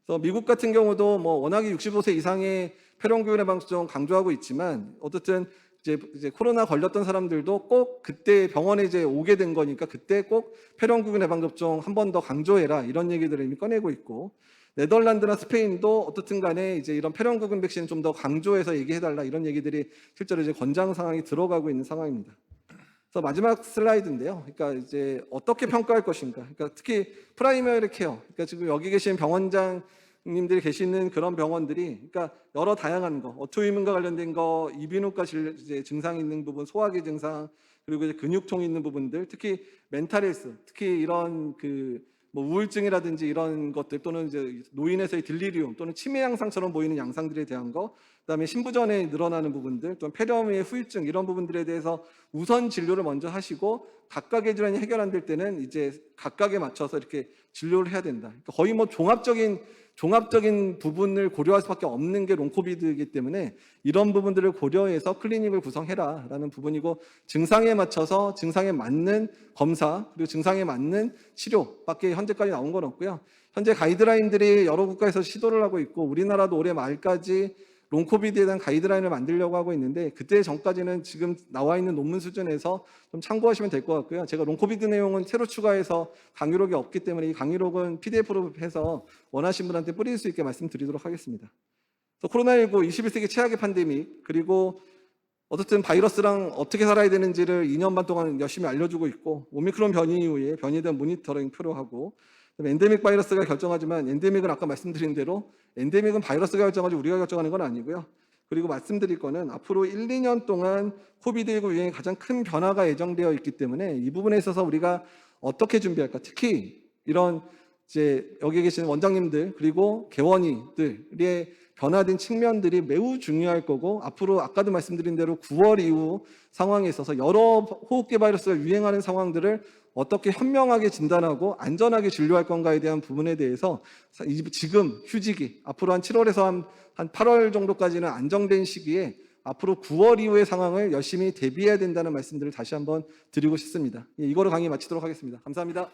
그래서 미국 같은 경우도 뭐 워낙에 65세 이상의 폐렴구균 예방접종 강조하고 있지만, 어쨌든 이제 코로나 걸렸던 사람들도 꼭 그때 병원에 이제 오게 된 거니까 그때 꼭 폐렴구균 예방접종 한 번 더 강조해라, 이런 얘기들을 이미 꺼내고 있고, 네덜란드나 스페인도 어떻든 간에 이제 이런 폐렴구균 백신을 좀 더 강조해서 얘기해달라, 이런 얘기들이 실제로 이제 권장 상황이 들어가고 있는 상황입니다. 그래서 마지막 슬라이드인데요. 그러니까 이제 어떻게 평가할 것인가. 그러니까 특히 프라이머리 케어. 그러니까 지금 여기 계신 병원장님들이 계시는 그런 병원들이, 그러니까 여러 다양한 거, 어토이문과 관련된 거, 이비인후과 이제 증상 있는 부분, 소화기 증상, 그리고 이제 근육통 있는 부분들, 특히 멘탈 헬스, 특히 이런 그 뭐 우울증이라든지 이런 것들, 또는 이제 노인에서의 딜리리움, 또는 치매 양상처럼 보이는 양상들에 대한 거, 그다음에 신부전에 늘어나는 부분들, 또는 폐렴의 후유증, 이런 부분들에 대해서 우선 진료를 먼저 하시고, 각각의 질환이 해결 안 될 때는 이제 각각에 맞춰서 이렇게 진료를 해야 된다. 그러니까 거의 뭐 종합적인 부분을 고려할 수밖에 없는 게 롱코비드이기 때문에 이런 부분들을 고려해서 클리닉을 구성해라라는 부분이고, 증상에 맞춰서 증상에 맞는 검사, 그리고 증상에 맞는 치료밖에 현재까지 나온 건 없고요. 현재 가이드라인들이 여러 국가에서 시도를 하고 있고, 우리나라도 올해 말까지 롱코비드에 대한 가이드라인을 만들려고 하고 있는데, 그때 전까지는 지금 나와 있는 논문 수준에서 좀 참고하시면 될 것 같고요. 제가 롱코비드 내용은 새로 추가해서 강의록이 없기 때문에 이 강의록은 PDF로 해서 원하시는 분한테 뿌릴 수 있게 말씀드리도록 하겠습니다. 그래서 코로나19 21세기 최악의 팬데믹, 그리고 어쨌든 바이러스랑 어떻게 살아야 되는지를 2년 반 동안 열심히 알려주고 있고, 오미크론 변이 이후에 변이에 대한 모니터링 필요하고, 엔데믹 바이러스가 결정하지만, 엔데믹은 아까 말씀드린 대로 엔데믹은 바이러스가 결정하지 우리가 결정하는 건 아니고요. 그리고 말씀드릴 거는 앞으로 1, 2년 동안 코비드19 유행에 가장 큰 변화가 예정되어 있기 때문에 이 부분에 있어서 우리가 어떻게 준비할까, 특히 이런 이제 여기 계시는 원장님들 그리고 개원이들의 변화된 측면들이 매우 중요할 거고, 앞으로 아까도 말씀드린 대로 9월 이후 상황에 있어서 여러 호흡기 바이러스가 유행하는 상황들을 어떻게 현명하게 진단하고 안전하게 진료할 건가에 대한 부분에 대해서 지금 휴지기, 앞으로 한 7월에서 한 8월 정도까지는 안정된 시기에 앞으로 9월 이후의 상황을 열심히 대비해야 된다는 말씀들을 다시 한번 드리고 싶습니다. 이거로 강의 마치도록 하겠습니다. 감사합니다.